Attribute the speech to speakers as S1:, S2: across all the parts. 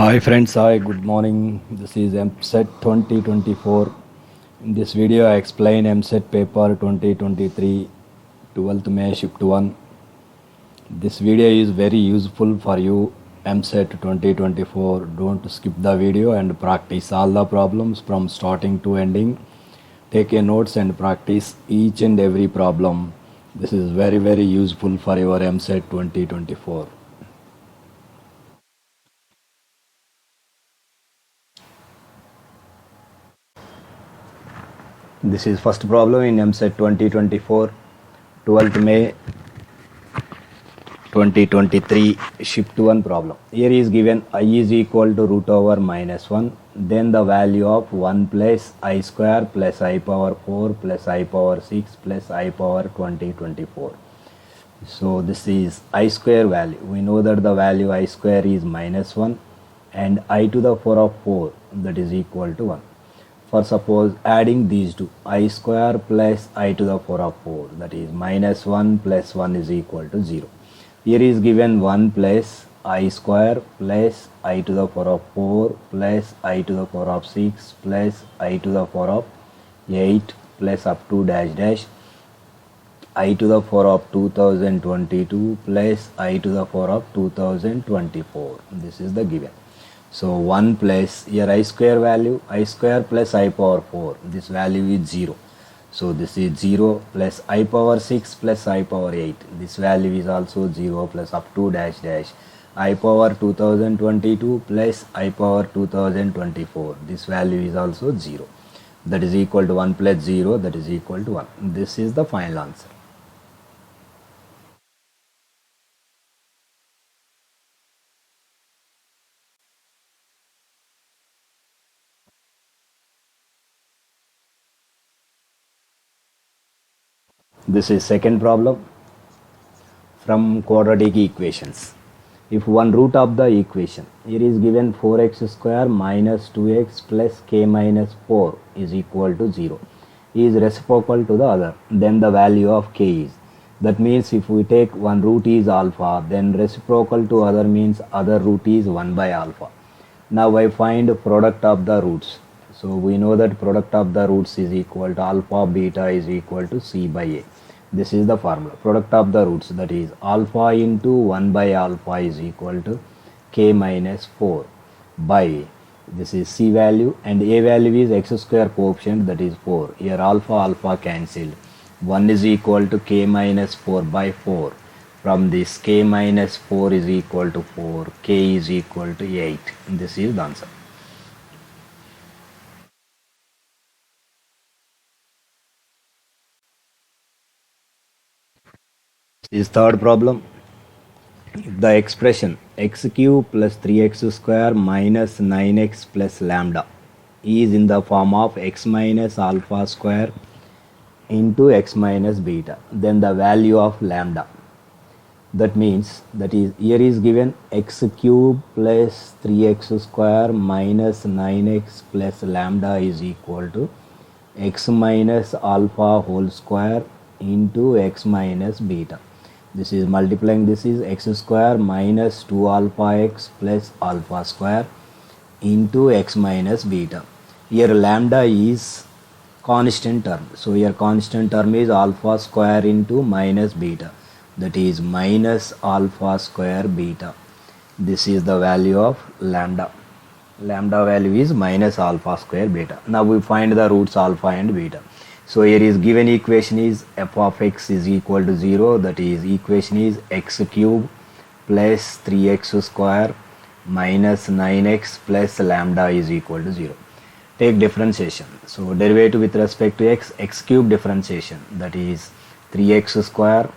S1: Hi friends, hi, good morning. This is EAMCET 2024. In this video, I explain EAMCET paper 2023, 12th May shift 1. This video is very useful for you, EAMCET 2024. Don't skip the video and practice all the problems from starting to ending. Take a notes and practice each and every problem. This is very useful for your EAMCET 2024. This is first problem in EAMCET 2024, 12th May 2023, shift 1 problem. Here is given I is equal to root over minus 1, then the value of 1 plus I square plus I power 4 plus I power 6 plus I power 2024. So this is I square value. We know that the value I square is minus 1 and I to the 4 of 4, that is equal to 1. For suppose adding these two, I square plus I to the 4 of 4, that is minus 1 plus 1 is equal to 0. Here is given 1 plus I square plus I to the 4 of 4 plus I to the 4 of 6 plus I to the 4 of 8 plus up to dash dash I to the 4 of 2022 plus I to the 4 of 2024. This is the given. So 1 plus here I square value, I square plus I power 4, this value is 0. So this is 0 plus I power 6 plus I power 8, this value is also 0 plus up to dash dash I power 2022 plus I power 2024, this value is also 0. That is equal to 1 plus 0, that is equal to 1. This is the final answer. This is second problem from quadratic equations. If one root of the equation, here is given 4x square minus 2x plus k minus 4 is equal to 0, is reciprocal to the other, then the value of k is. That means if we take one root is alpha, then reciprocal to other means other root is 1 by alpha. Now I find product of the roots. So we know that product of the roots is equal to alpha beta is equal to c by a. This is the formula. Product of the roots, that is alpha into 1 by alpha is equal to k minus 4 by, this is c value and a value is x square coefficient, that is 4. Here alpha cancelled. 1 is equal to k minus 4 by 4. From this k minus 4 is equal to 4, k is equal to 8. This is the answer. This is third problem. If the expression x cube plus 3x square minus 9x plus lambda is in the form of x minus alpha square into x minus beta, then the value of lambda. That means, that is, here is given x cube plus 3x square minus 9x plus lambda is equal to x minus alpha whole square into x minus beta. This is multiplying, this is x square minus 2 alpha x plus alpha square into x minus beta. Here lambda is constant term. So here constant term is alpha square into minus beta. That is minus alpha square beta. This is the value of lambda. Lambda value is minus alpha square beta. Now we find the roots alpha and beta. So here is given equation is f of x is equal to 0, that is equation is x cube plus 3x square minus 9x plus lambda is equal to 0. Take differentiation. So derivative with respect to x cube differentiation, that is 3x square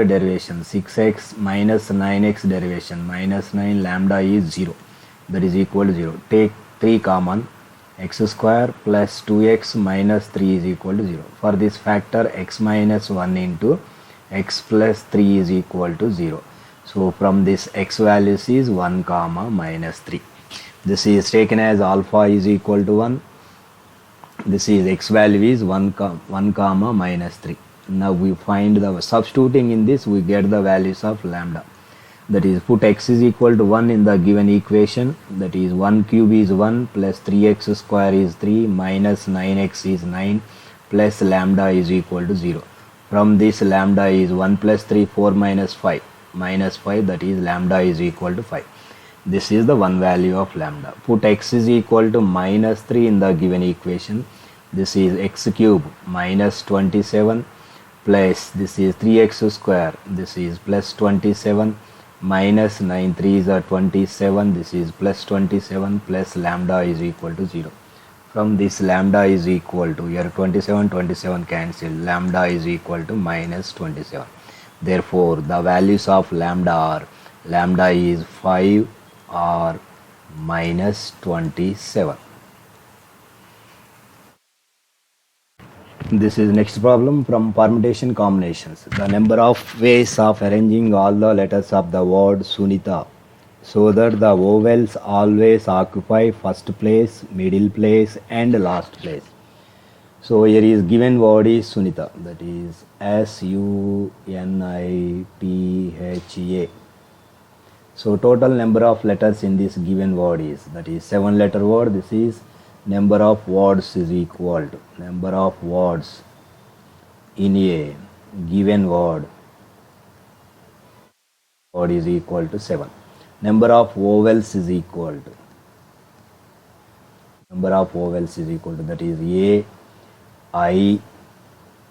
S1: derivation, 6x minus 9x derivation, minus 9 lambda is 0, that is equal to 0. Take 3 common, x square plus 2x minus 3 is equal to 0. For this factor x minus 1 into x plus 3 is equal to 0. So from this x values is 1 comma minus 3. This is taken as alpha is equal to 1. This is x value is 1 comma minus 3. Now we find the substituting in this, we get the values of lambda. that is put x is equal to 1 in the given equation, that is 1 cube is 1 plus 3x square is 3 minus 9x is 9 plus lambda is equal to 0. From this lambda is 1 plus 3 4 minus 5 that is lambda is equal to 5. This is the one value of lambda. Put x is equal to minus 3 in the given equation. This is x cube minus 27 plus this is 3x square, this is plus 27 minus 9 3s are 27, this is plus 27 plus lambda is equal to 0. From this lambda is equal to, here 27 cancel, lambda is equal to minus 27. Therefore the values of lambda are, lambda is 5 or minus 27. This is next problem from permutation combinations. The number of ways of arranging all the letters of the word Sunita so that the vowels always occupy first place, middle place and last place. So here is given word is Sunita, that is Sunita. So total number of letters in this given word is, that is 7 letter word. This is number of words is equal to number of words in a given word is equal to 7. Number of vowels is equal to that is A, I,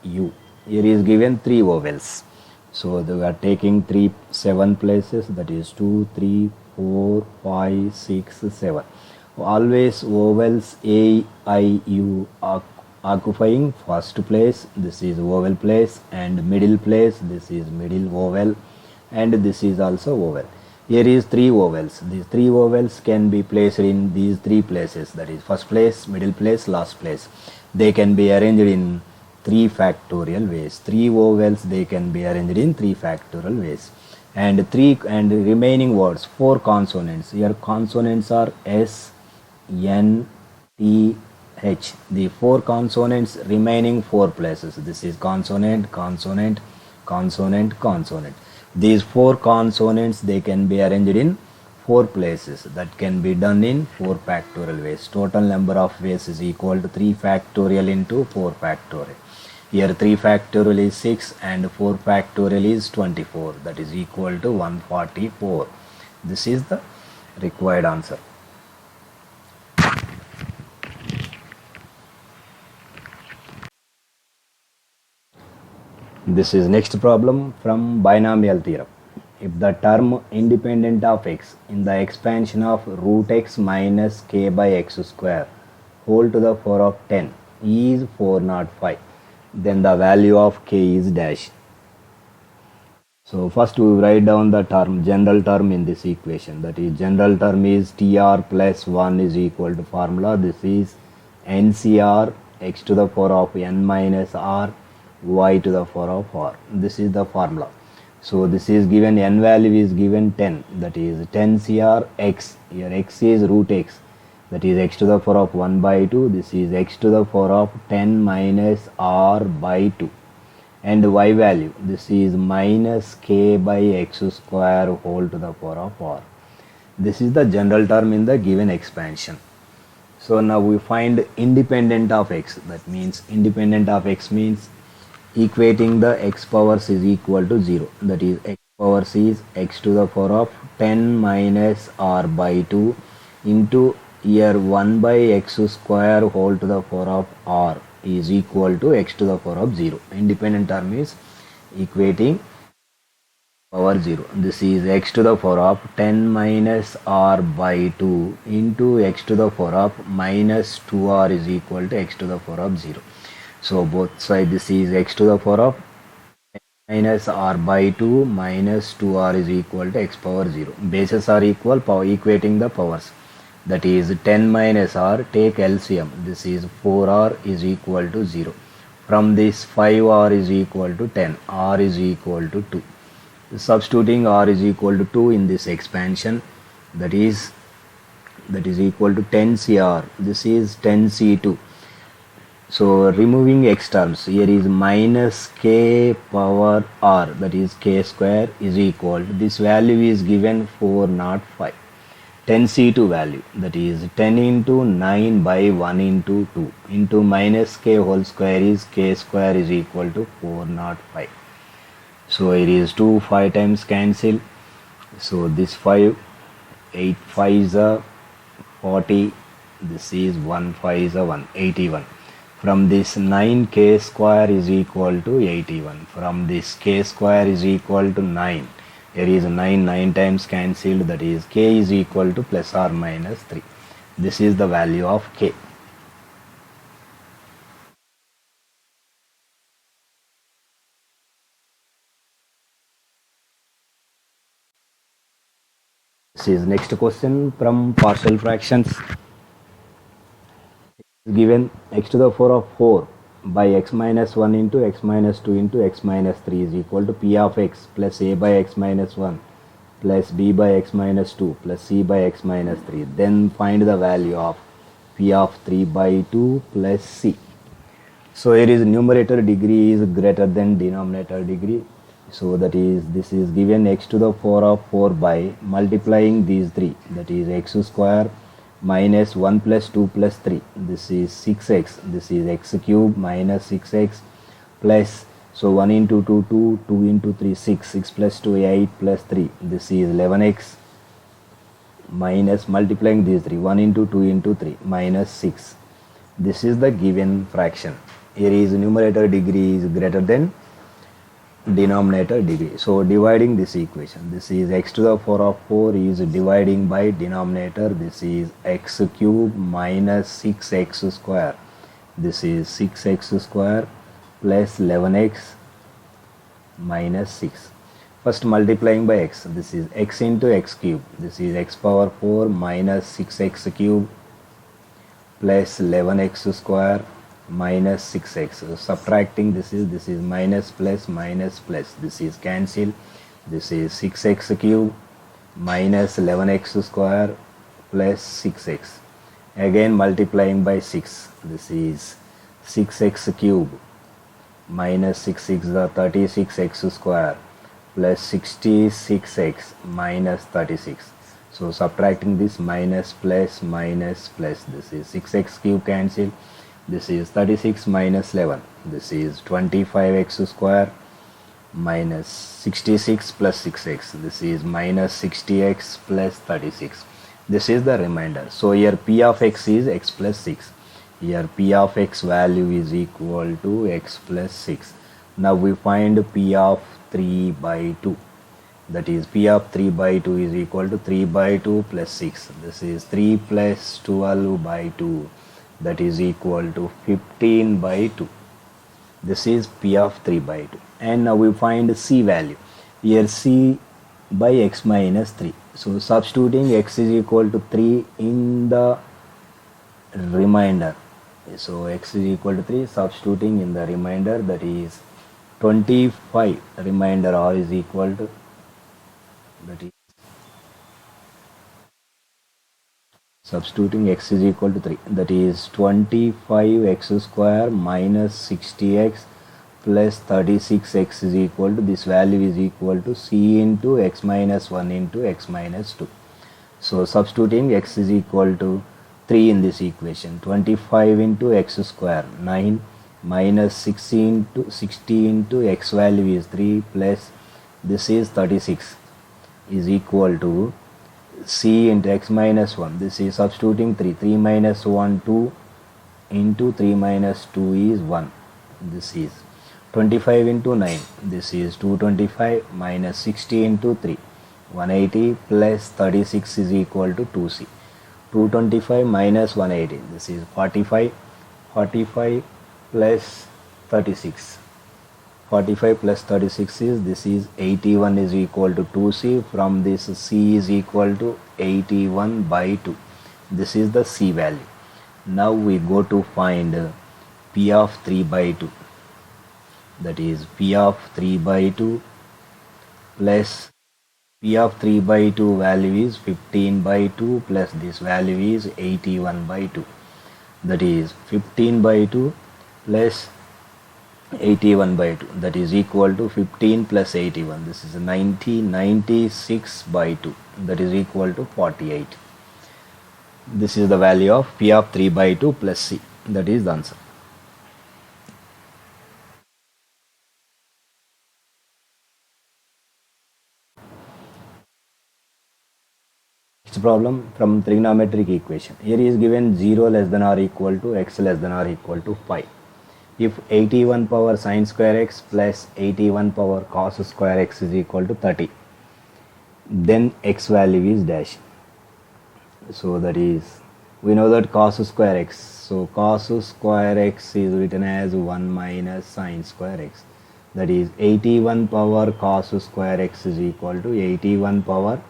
S1: U. Here is given 3 vowels. So we are taking 7 places, that is 2, 3, 4, 5, 6, 7. Always vowels A, I, U are occupying first place, this is vowel place, and middle place, this is middle vowel, and this is also vowel. Here is 3 vowels. These 3 vowels can be placed in these 3 places, that is first place, middle place, last place. They can be arranged in 3 factorial ways. 3 vowels they can be arranged in 3 factorial ways. And remaining words, 4 consonants. Here consonants are S, N, T, H. The 4 consonants remaining 4 places. This is consonant, consonant, consonant, consonant. These 4 consonants they can be arranged in 4 places. That can be done in 4 factorial ways. Total number of ways is equal to 3 factorial into 4 factorial. Here 3 factorial is 6 and 4 factorial is 24. That is equal to 144. This is the required answer. This is next problem from binomial theorem. If the term independent of x in the expansion of root x minus k by x square whole to the power of 10 is 405, then the value of k is dash. So first we write down the term, general term in this equation, that is general term is tr plus 1 is equal to formula. This is ncr x to the power of n minus r y to the power of r. This is the formula. So this is given, n value is given 10, that is 10 cr x. Here x is root x, that is x to the power of 1 by 2. This is x to the power of 10 minus r by 2. And y value, this is minus k by x square whole to the power of r. This is the general term in the given expansion. So now we find independent of x. That means independent of x means equating the x powers is equal to 0. That is x powers is x to the power of 10 minus r by 2 into here 1 by x square whole to the power of r is equal to x to the power of 0. Independent term is equating power 0. This is x to the power of 10 minus r by 2 into x to the power of minus 2r is equal to x to the power of 0. So both sides, this is x to the power of minus r by 2 minus 2r is equal to x power 0. Bases are equal, equating the powers. That is 10 minus r, take LCM. This is 4r is equal to 0. From this 5r is equal to 10. R is equal to 2. Substituting r is equal to 2 in this expansion, that is equal to 10 cr. This is 10 c2. So removing x terms, here is minus k power r, that is k square, is equal to, this value is given 405, 10c2 value, that is 10 into 9 by 1 into 2 into minus k whole square is k square is equal to 405. So it is 2 5 times cancel. So this 5, 8 5 is a 40, this is 1 5 is a 1, 81. From this 9k square is equal to 81. From this k square is equal to 9. Here is 9 times cancelled, that is k is equal to plus or minus 3. This is the value of k. This is next question from partial fractions. Given x to the 4 of 4 by x minus 1 into x minus 2 into x minus 3 is equal to p of x plus a by x minus 1 plus b by x minus 2 plus c by x minus 3. Then find the value of p of 3 by 2 plus c. So here is numerator degree is greater than denominator degree. So that is, this is given x to the 4 of 4 by multiplying these three, that is x square minus 1 plus 2 plus 3, this is 6x, this is x cube minus 6x plus, so 1 into 2 2, 2 into 3 6, 6 plus 2 8 plus 3, this is 11x minus multiplying these three, 1 into 2 into 3 minus 6. This is the given fraction. Here is numerator degree is greater than denominator degree. So dividing this equation, this is x to the 4 of 4 is dividing by denominator, this is x cube minus 6x square, this is 6x square plus 11x minus 6. First multiplying by x, this is x into x cube, this is x power 4 minus 6x cube plus 11x square minus 6x. So subtracting this is minus plus minus plus, this is cancel, this is 6x cube minus 11x square plus 6x. Again multiplying by 6, this is 6x cube minus 6 is the 36x square plus 66x minus 36. So subtracting this minus plus minus plus, this is 6x cube cancel, this is 36 minus 11, this is 25x square minus 66 plus 6x, this is minus 60x plus 36. This is the remainder. So here p of x is x plus 6. Here p of x value is equal to x plus 6. Now we find p of 3 by 2. That is, p of 3 by 2 is equal to 3 by 2 plus 6. This is 3 plus 12 by 2. That is equal to 15 by 2. This is p of 3 by 2. And now we find c value. Here c by x minus 3. So substituting x is equal to 3 in the remainder. So x is equal to 3, substituting in the remainder, that is 25. Remainder r is equal to, that is substituting x is equal to 3, that is 25x square minus 60x plus 36x is equal to, this value is equal to c into x minus 1 into x minus 2. So substituting x is equal to 3 in this equation, 25 into x square 9 minus 60 into x value is 3 plus this is 36 is equal to c into x minus 1, this is substituting 3 minus 1 2 into 3 minus 2 is 1, this is 25 into 9, this is 225 minus 60 into 3 180 plus 36 is equal to 2c. 225 minus 180, this is 45 plus 36, 45 plus 36 is, this is 81 is equal to 2c. From this c is equal to 81 by 2. This is the c value. Now we go to find p of 3 by 2, that is p of 3 by 2 plus p of 3 by 2 value is 15 by 2 plus this value is 81 by 2, that is 15 by 2 plus 81 by 2, that is equal to 15 plus 81, this is 90, 96 by 2, that is equal to 48. This is the value of P of 3 by 2 plus C, that is the answer. Next problem from trigonometric equation. Here is given 0 less than or equal to x less than or equal to 5. If 81 power sine square x plus 81 power cos square x is equal to 30, then x value is dash. So that is, we know that cos square x, so cos square x is written as 1 minus sine square x, that is 81 power cos square x is equal to 81 power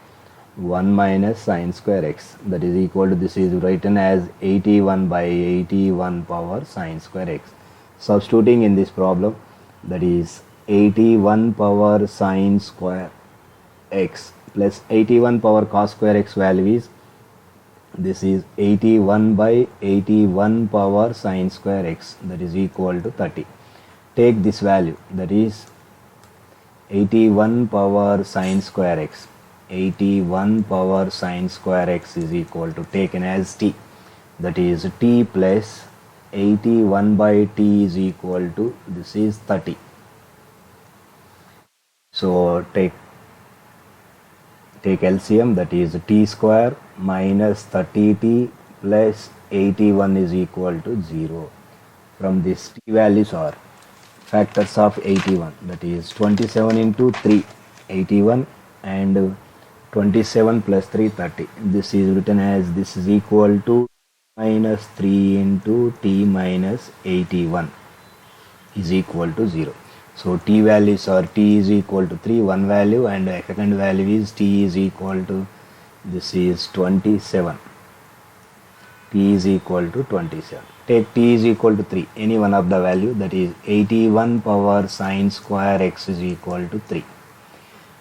S1: 1 minus sine square x, that is equal to, this is written as 81 by 81 power sine square x. Substituting in this problem, that is 81 power sine square x plus 81 power cos square x value is, this is 81 by 81 power sine square x, that is equal to 30. Take this value, that is 81 power sine square x, 81 power sine square x is equal to, taken as t, that is t plus 81 by t is equal to, this is 30. So take LCM, that is t square minus 30t plus 81 is equal to 0. From this t values are factors of 81, that is 27 into 3, 81, and 27 plus 3, 30. This is written as, this is equal to minus 3 into t minus 81 is equal to 0. So t values are, t is equal to 3, one value, and second value is t is equal to, this is 27. T is equal to 27. Take t is equal to 3, any one of the value, that is 81 power sine square x is equal to 3.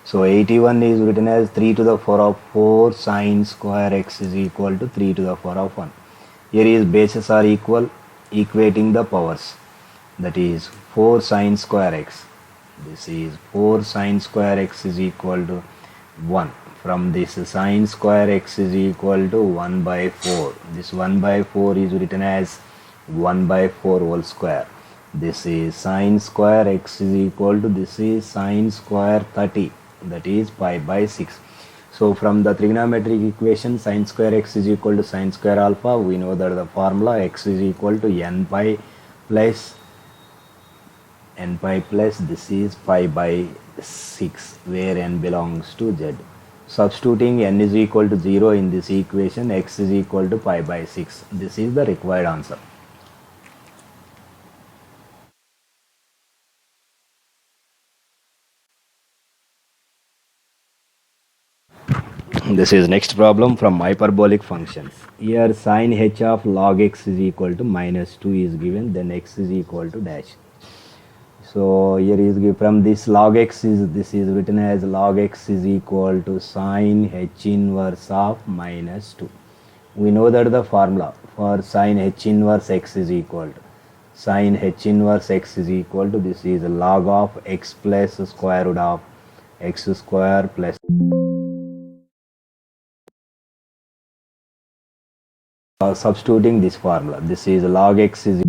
S1: So 81 is written as 3 to the power of 4 sine square x is equal to 3 to the power of 1. Here is bases are equal, equating the powers, that is 4 sine square x, this is 4 sine square x is equal to 1. From this, sine square x is equal to 1 by 4. This 1 by 4 is written as 1 by 4 whole square. This is sine square x is equal to, this is sine square 30, that is pi by 6. So from the trigonometric equation, sine square x is equal to sine square alpha, we know that the formula x is equal to n pi plus this is pi by 6, where n belongs to z. Substituting n is equal to 0 in this equation, x is equal to pi by 6. This is the required answer. This is next problem from hyperbolic functions. Here sin h of log x is equal to minus 2 is given, then x is equal to dash. So here is from this log x is, this is written as log x is equal to sin h inverse of minus 2. We know that the formula for sin h inverse x is equal to, sin h inverse x is equal to, this is log of x plus square root of x square plus substituting this formula, this is log x is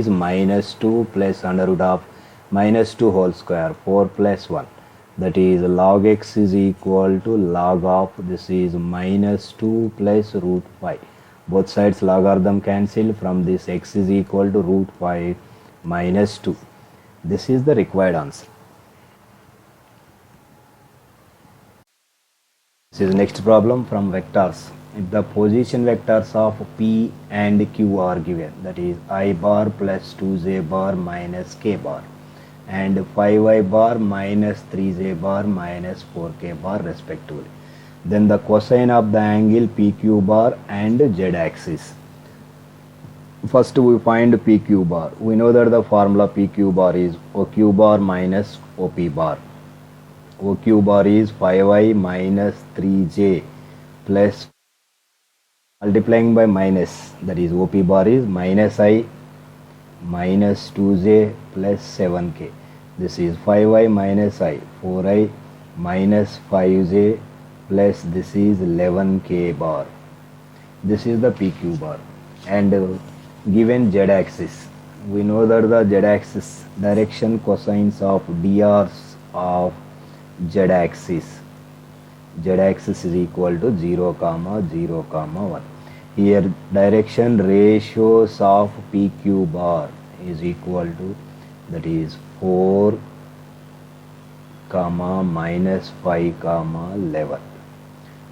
S1: minus 2 plus under root of minus 2 whole square, 4 plus 1, that is log x is equal to log of, this is minus 2 plus root 5. Both sides logarithm cancel, from this x is equal to root 5 minus 2. This is the required answer. This is next problem from vectors. If the position vectors of P and Q are given, that is I bar plus 2j bar minus k bar and 5i bar minus 3j bar minus 4k bar respectively, then the cosine of the angle PQ bar and z axis. First we find PQ bar. We know that the formula PQ bar is OQ bar minus OP bar. OQ bar is 5i minus 3j plus multiplying by minus, that is OP bar is minus I minus 2j plus 7k. This is 5i minus I, 4i minus 5j plus this is 11k bar. This is the PQ bar. And given z axis, we know that the z axis direction cosines of drs of z axis is equal to 0 comma 0 comma 1. Here direction ratios of PQ bar is equal to, that is 4 comma minus 5 comma 11.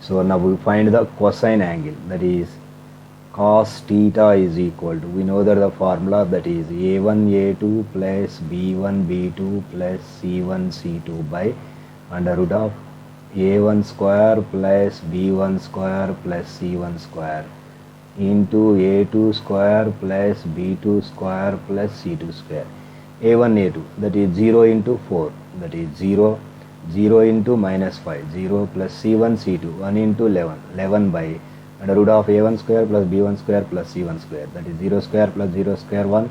S1: So now we find the cosine angle, that is cos theta is equal to, we know that the formula, that is a1 a2 plus b1 b2 plus c1 c2 by under root of a1 square plus b1 square plus c1 square into a2 square plus b2 square plus c2 square. a1 a2, that is 0 into 4, that is 0, 0 into minus 5, 0 plus c1 c2, 1 into 11 by under root of a1 square plus b1 square plus c1 square, that is 0 square plus 0 square 1.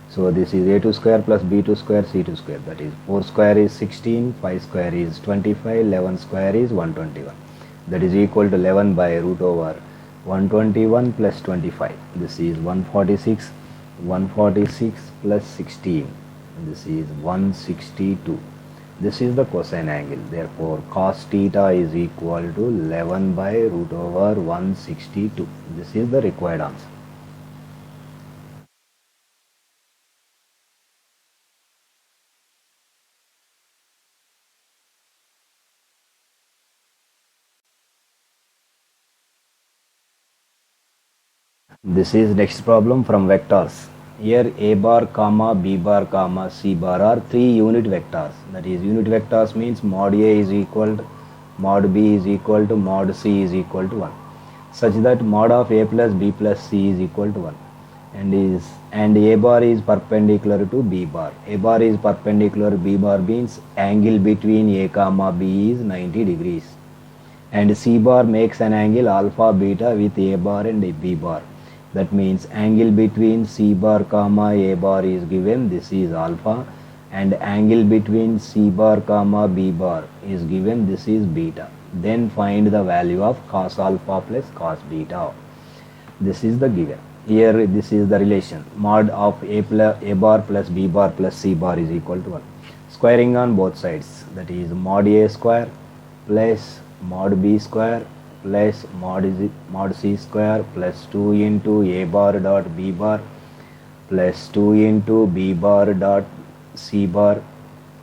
S1: So this is a2 square plus b2 square c2 square, that is 4 square is 16, 5 square is 25, 11 square is 121, that is equal to 11 by root over 121 plus 25. This is 146, 146 plus 16, this is 162. This is the cosine angle. Therefore cos theta is equal to 11 by root over 162. This is the required answer. This is next problem from vectors. Here a bar comma b bar comma c bar are three unit vectors. That is, unit vectors means mod a is equal to mod b is equal to mod c is equal to 1, such that mod of a plus b plus c is equal to 1, and a bar is perpendicular to b bar. A bar is perpendicular to b bar means angle between a comma b is 90 degrees, and c bar makes an angle alpha beta with a bar and a b bar. That means angle between c bar comma a bar is given, this is alpha, and angle between c bar comma b bar is given, this is beta. Then find the value of cos alpha plus cos beta. This is the given. Here this is the relation, mod of a bar plus b bar plus c bar is equal to 1. Squaring on both sides, that is mod a square plus mod b square plus mod c square plus 2 into a bar dot b bar plus 2 into b bar dot c bar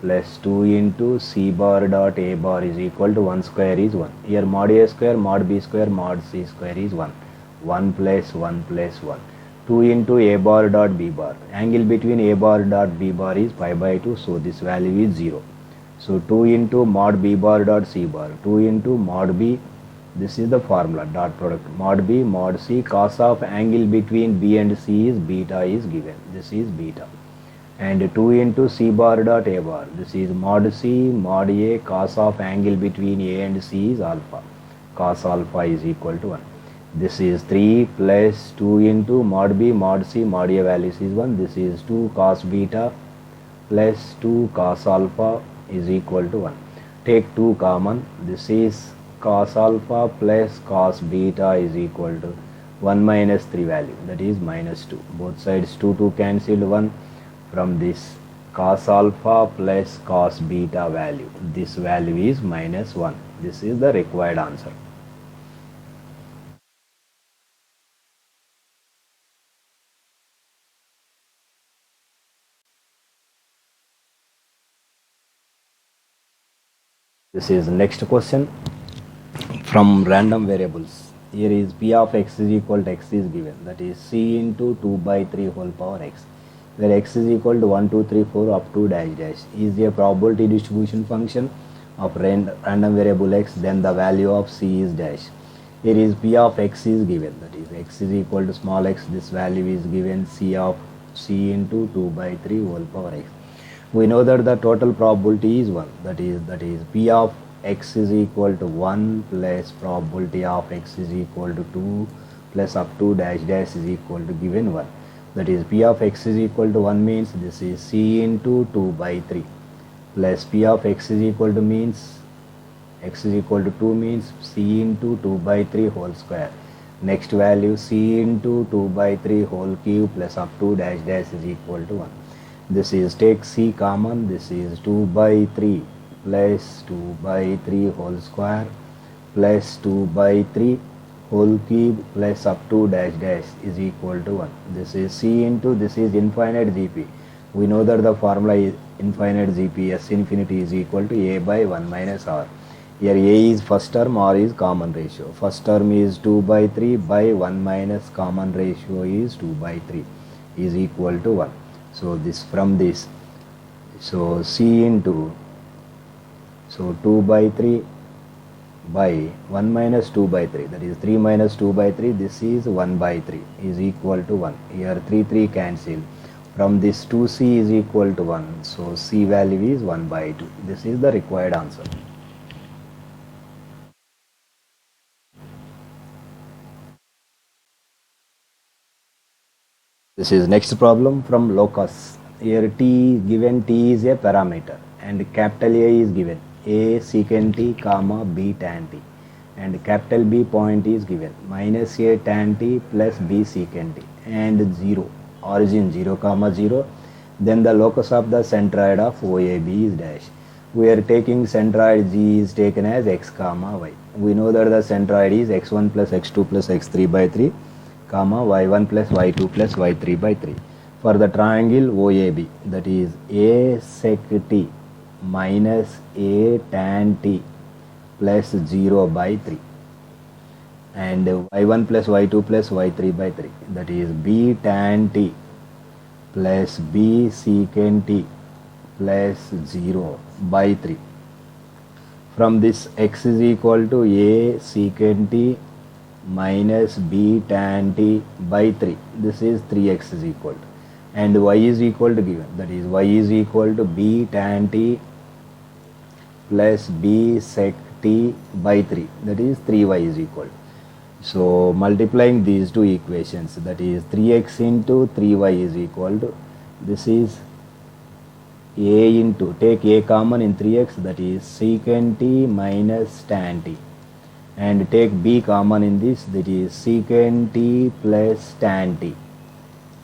S1: plus 2 into c bar dot a bar is equal to 1 square is 1. Here mod a square, mod b square, mod c square is 1. 1 plus 1 plus 1. 2 into a bar dot b bar. Angle between a bar dot b bar is pi by 2, so this value is 0. So 2 into mod b bar dot c bar, 2 into mod b, this is the formula, dot product, mod b mod c, cos of angle between b and c is beta is given, this is beta, and 2 into c bar dot a bar, this is mod c mod a, cos of angle between a and c is alpha, cos alpha is equal to 1. This is 3 plus 2 into mod b mod c mod a values is 1, this is 2 cos beta plus 2 cos alpha is equal to 1. Take 2 common, this is cos alpha plus cos beta is equal to 1 minus 3 value, that is minus 2. Both sides 2 cancelled 1. From this cos alpha plus cos beta value, this value is minus 1. This is the required answer. This is next question from random variables. Here is p of x is equal to x is given, that is c into 2 by 3 whole power x, where x is equal to 1, 2, 3, 4 up to dash dash is a probability distribution function of random variable x, then the value of c is dash. Here is p of x is given, that is x is equal to small x, this value is given c into 2 by 3 whole power x. We know that the total probability is 1, that is p of x is equal to 1 plus probability of x is equal to 2 plus up to dash dash is equal to given 1. That is p of x is equal to 1 means this is c into 2 by 3 plus p of x is equal to means x is equal to 2 means c into 2 by 3 whole square. Next value c into 2 by 3 whole cube plus up to dash dash is equal to 1. This is take c common, this is 2 by 3 plus 2 by 3 whole square plus 2 by 3 whole cube plus up to dash dash is equal to 1. This is c into this is infinite gp. We know that the formula is infinite gp, s infinity is equal to a by 1 minus r. Here a is first term, r is common ratio. First term is 2 by 3 by 1 minus common ratio is 2 by 3 is equal to 1. So this from this, so c into, so 2 by 3 by 1 minus 2 by 3, that is 3 minus 2 by 3, this is 1 by 3 is equal to 1. Here 3 cancel. From this 2c is equal to 1, so c value is 1 by 2. This is the required answer. This is next problem from locus. Here t given t is a parameter and capital A is given a secant t comma b tan t, and capital B point is given minus a tan t plus b secant t and 0, origin 0 comma 0. Then the locus of the centroid of OAB is dash. We are taking centroid G is taken as x comma y. We know that the centroid is x1 plus x2 plus x3 by 3 comma y1 plus y2 plus y3 by 3. For the triangle OAB, that is a sec t minus a tan t plus 0 by 3, and y1 plus y2 plus y3 by 3, that is b tan t plus b secant t plus 0 by 3. From this x is equal to a secant t minus b tan t by 3, this is 3x is equal to, and y is equal to given, that is y is equal to b tan t plus b sec t by 3, that is 3y is equal to. So multiplying these two equations, that is 3x into 3y is equal to, this is a into, take a common in 3x, that is secant t minus tan t, and take b common in this, that is secant t plus tan t,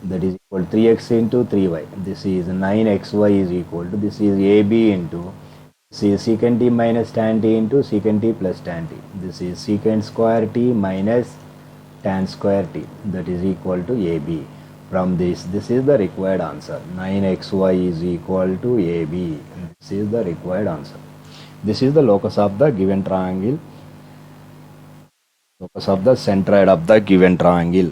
S1: that is equal to 3x into 3y. This is 9xy is equal to, this is ab into, this is secant t minus tan t into secant t plus tan t. This is secant square t minus tan square t, that is equal to ab. From this is the required answer. 9xy is equal to ab. This is the required answer. This is the locus of the given triangle, locus of the centroid of the given triangle.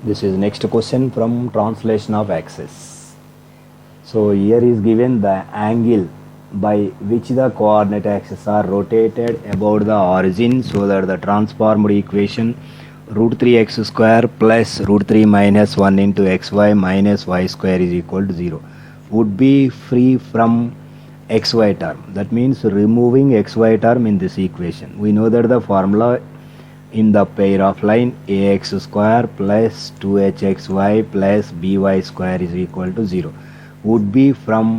S1: This is next question from translation of axis. So here is given the angle by which the coordinate axes are rotated about the origin, so that the transformed equation root 3x square plus root 3 minus 1 into xy minus y square is equal to 0 would be free from xy term. That means removing xy term in this equation. We know that the formula in the pair of line ax square plus 2hxy plus by square is equal to 0 would be free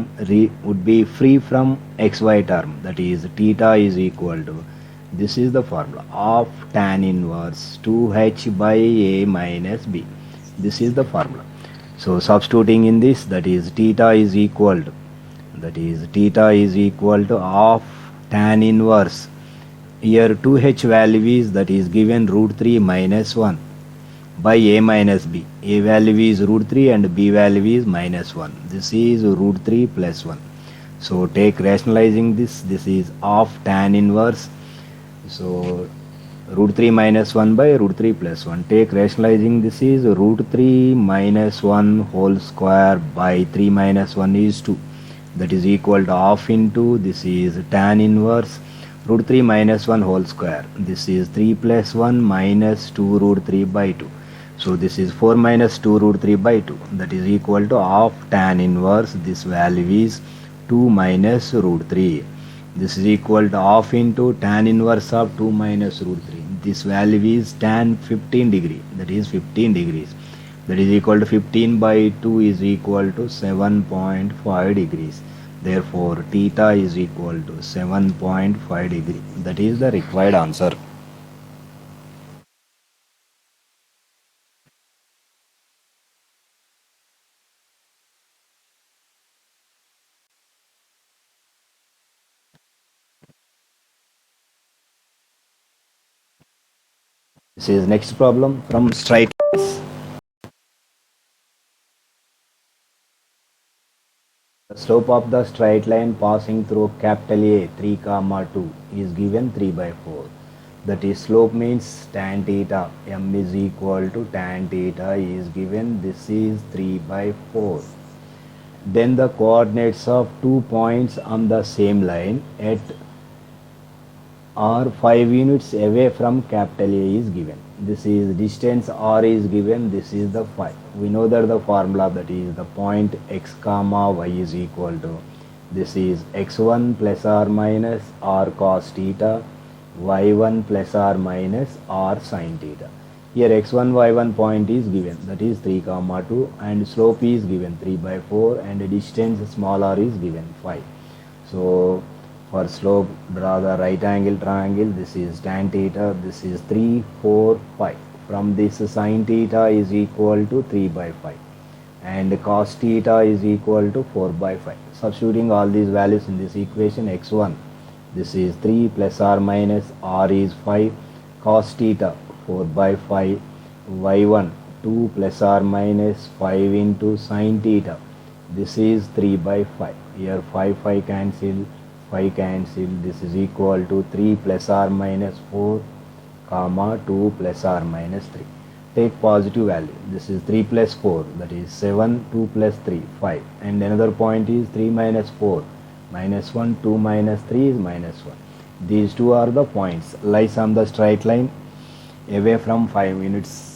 S1: from xy term, that is theta is equal to, this is the formula of tan inverse 2h by a minus b. This is the formula. So substituting in this, that is theta is equal to, that is theta is equal to of tan inverse, here 2h value is, that is given root 3 minus 1 by a minus b. A value is root 3 and b value is minus 1. This is root 3 plus 1. So take rationalizing this is of tan inverse, so root 3 minus 1 by root 3 plus 1. Take rationalizing this is root 3 minus 1 whole square by 3 minus 1 is 2, that is equal to half into, this is tan inverse root 3 minus 1 whole square, this is 3 plus 1 minus 2 root 3 by 2. So this is 4 minus 2 root 3 by 2, that is equal to half tan inverse, this value is 2 minus root 3. This is equal to half into tan inverse of 2 minus root 3. This value is tan 15 degree, that is 15 degrees. That is equal to 15 by 2 is equal to 7.5 degrees. Therefore, theta is equal to 7.5 degree. That is the required answer. This is next problem from straight lines. The slope of the straight line passing through capital A 3 comma 2 is given 3 by 4. That is, slope means tan theta, m is equal to tan theta is given, this is 3 by 4. Then the coordinates of 2 points on the same line at are 5 units away from capital A is given. This is distance r is given, this is the phi. We know that the formula, that is the point x comma y is equal to, this is x1 plus r minus r cos theta, y1 plus r minus r sin theta. Here x1 y1 point is given, that is 3 comma 2, and slope is given 3 by 4, and distance small r is given 5. So for slope, draw the right angle triangle. This is tan theta, this is 3, 4, 5. From this, sin theta is equal to 3 by 5 and cos theta is equal to 4 by 5. Substituting all these values in this equation, x1, this is 3 plus r minus r is 5, cos theta 4 by 5, y1 2 plus r minus 5 into sin theta, this is 3 by 5. Here 5 cancel, 5 cancel, this is equal to 3 plus r minus 4 comma 2 plus r minus 3. Take positive value, this is 3 plus 4, that is 7, 2 plus 3, 5, and another point is 3 minus 4, minus 1, 2 minus 3 is minus 1. These two are the points lies on the straight line away from 5 units.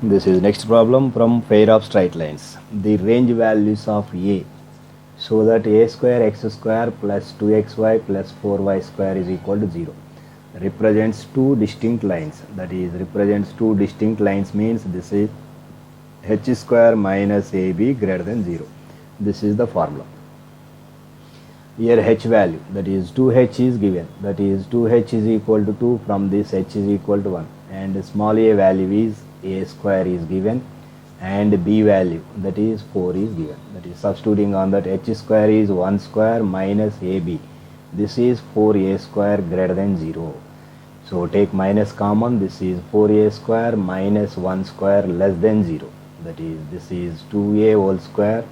S1: This is next problem from pair of straight lines. The range values of A so that a square x square plus 2xy plus 4y square is equal to 0 represents two distinct lines. That is, represents two distinct lines means this is h square minus ab greater than 0. This is the formula. Here h value, that is 2h is given, that is 2h is equal to 2, from this h is equal to 1, and small a value is a square is given, and b value, that is 4 is given. That is, substituting on that, h square is 1 square minus ab, this is 4a square greater than 0. So take minus common, this is 4a square minus 1 square less than 0, that is, this is 2a whole square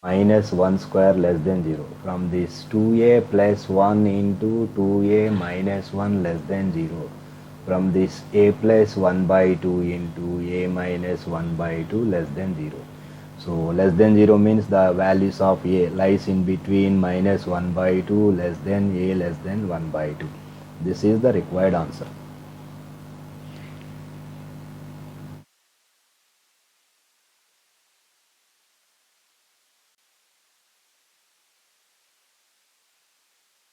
S1: minus 1 square less than 0. From this, 2a plus 1 into 2a minus 1 less than 0. From this, a plus 1 by 2 into a minus 1 by 2 less than 0. So less than 0 means the values of a lies in between minus 1 by 2 less than a less than 1 by 2. This is the required answer.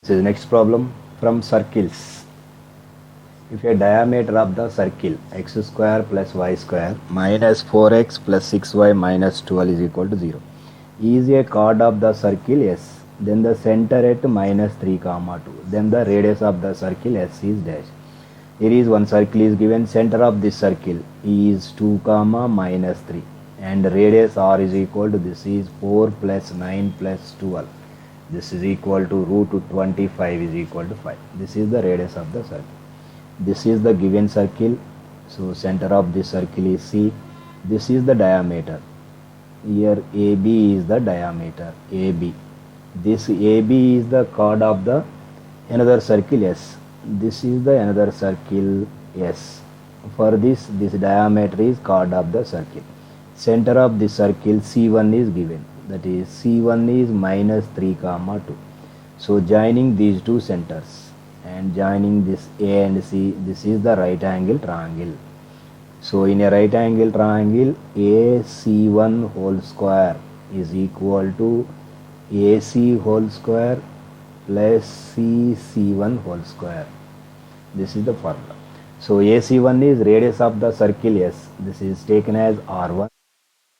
S1: This is next problem from circles. If a diameter of the circle x square plus y square minus 4x plus 6y minus 12 is equal to 0 is a chord of the circle S, then the center at minus 3 comma 2, then the radius of the circle S is dash. Here is one circle is given, center of this circle is 2 comma minus 3, and radius r is equal to, this is 4 plus 9 plus 12. This is equal to root 25 is equal to 5. This is the radius of the circle. This is the given circle. So center of this circle is C. This is the diameter. Here AB is the diameter, AB. This AB is the chord of the another circle S. This is the another circle S. For this diameter is chord of the circle. Center of the circle C1 is given. That is C1 is minus 3 comma 2. So joining these two centers and joining this A and C, this is the right angle triangle. So in a right angle triangle, AC1 whole square is equal to AC whole square plus CC1 whole square. This is the formula. So AC1 is radius of the circle S. This is taken as R1.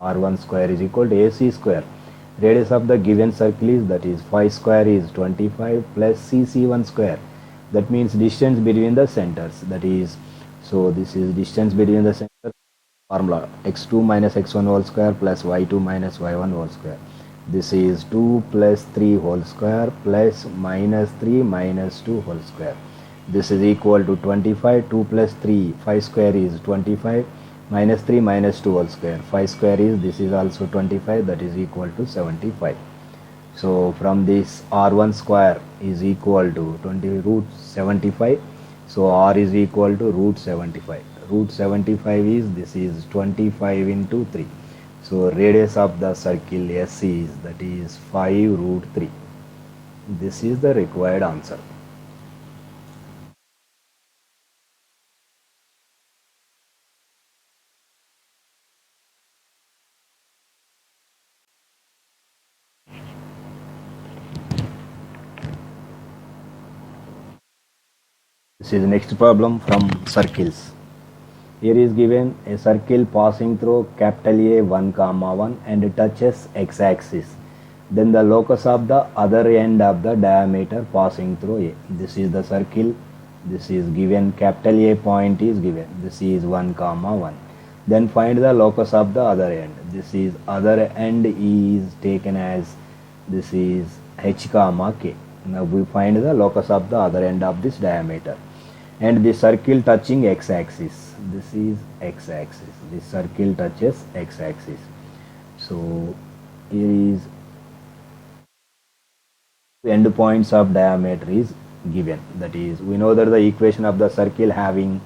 S1: R1 square is equal to AC square. Radius of the given circle is, that is 5 square is 25 plus CC1 square. That means distance between the centers. That is, so this is distance between the centers. Formula x2 minus x1 whole square plus y2 minus y1 whole square. This is 2 plus 3 whole square plus minus 3 minus 2 whole square. This is equal to 25. 2 plus 3, 5 square is 25, minus 3 minus 2 whole square. 5 square is, this is also 25, that is equal to 75. So from this R1 square is equal to 20 root 75. So R is equal to root 75. Root 75 is, this is 25 into 3. So radius of the circle S is, that is 5 root 3. This is the required answer. This is the next problem from circles. Here is given a circle passing through capital A 1 comma 1 and it touches x-axis. Then the locus of the other end of the diameter passing through A. This is the circle. This is given, capital A point is given. This is 1 comma 1. Then find the locus of the other end. This is other end is taken as, this is h comma k. Now we find the locus of the other end of this diameter. And the circle touching x-axis. This is x-axis. This circle touches x-axis. So here is end points of diameter is given. That is, we know that the equation of the circle having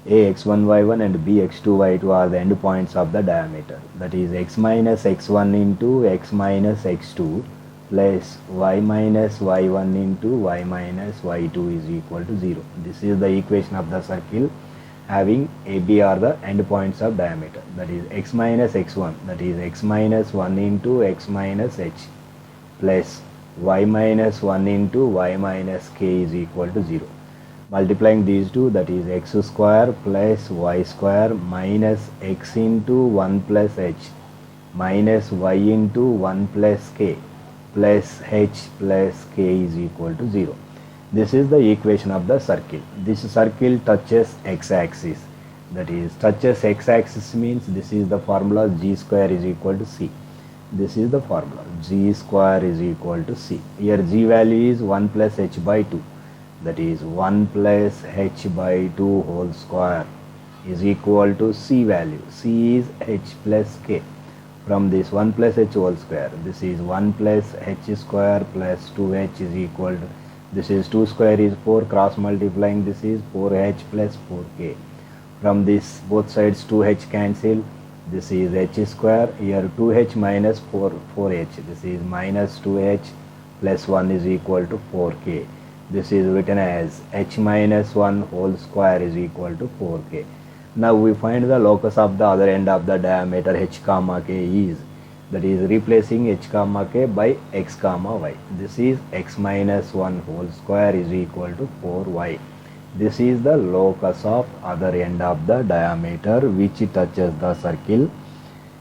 S1: a x1 y1 and b x2 y2 are the end points of the diameter. That is x minus x1 into x minus x2 plus y minus y1 into y minus y2 is equal to 0. This is the equation of the circle having AB are the end points of diameter. That is x minus x1, that is x minus 1 into x minus h plus y minus 1 into y minus k is equal to 0. Multiplying these two, that is x square plus y square minus x into 1 plus h minus y into 1 plus k plus h plus k is equal to 0. This is the equation of the circle. This circle touches x-axis. That is, touches x-axis means this is the formula g square is equal to c. This is the formula g square is equal to c. Here g value is 1 plus h by 2. That is 1 plus h by 2 whole square is equal to c value. C is h plus k. From this 1 plus h whole square, this is 1 plus h square plus 2h is equal to, this is 2 square is 4, cross multiplying this is 4h plus 4k. From this both sides 2h cancel, this is h square, here 2h minus 4h, this is minus 2h plus 1 is equal to 4k. This is written as h minus 1 whole square is equal to 4k. Now we find the locus of the other end of the diameter h comma k is, that is replacing h comma k by x comma y. This is x minus 1 whole square is equal to 4y. This is the locus of other end of the diameter which touches the circle,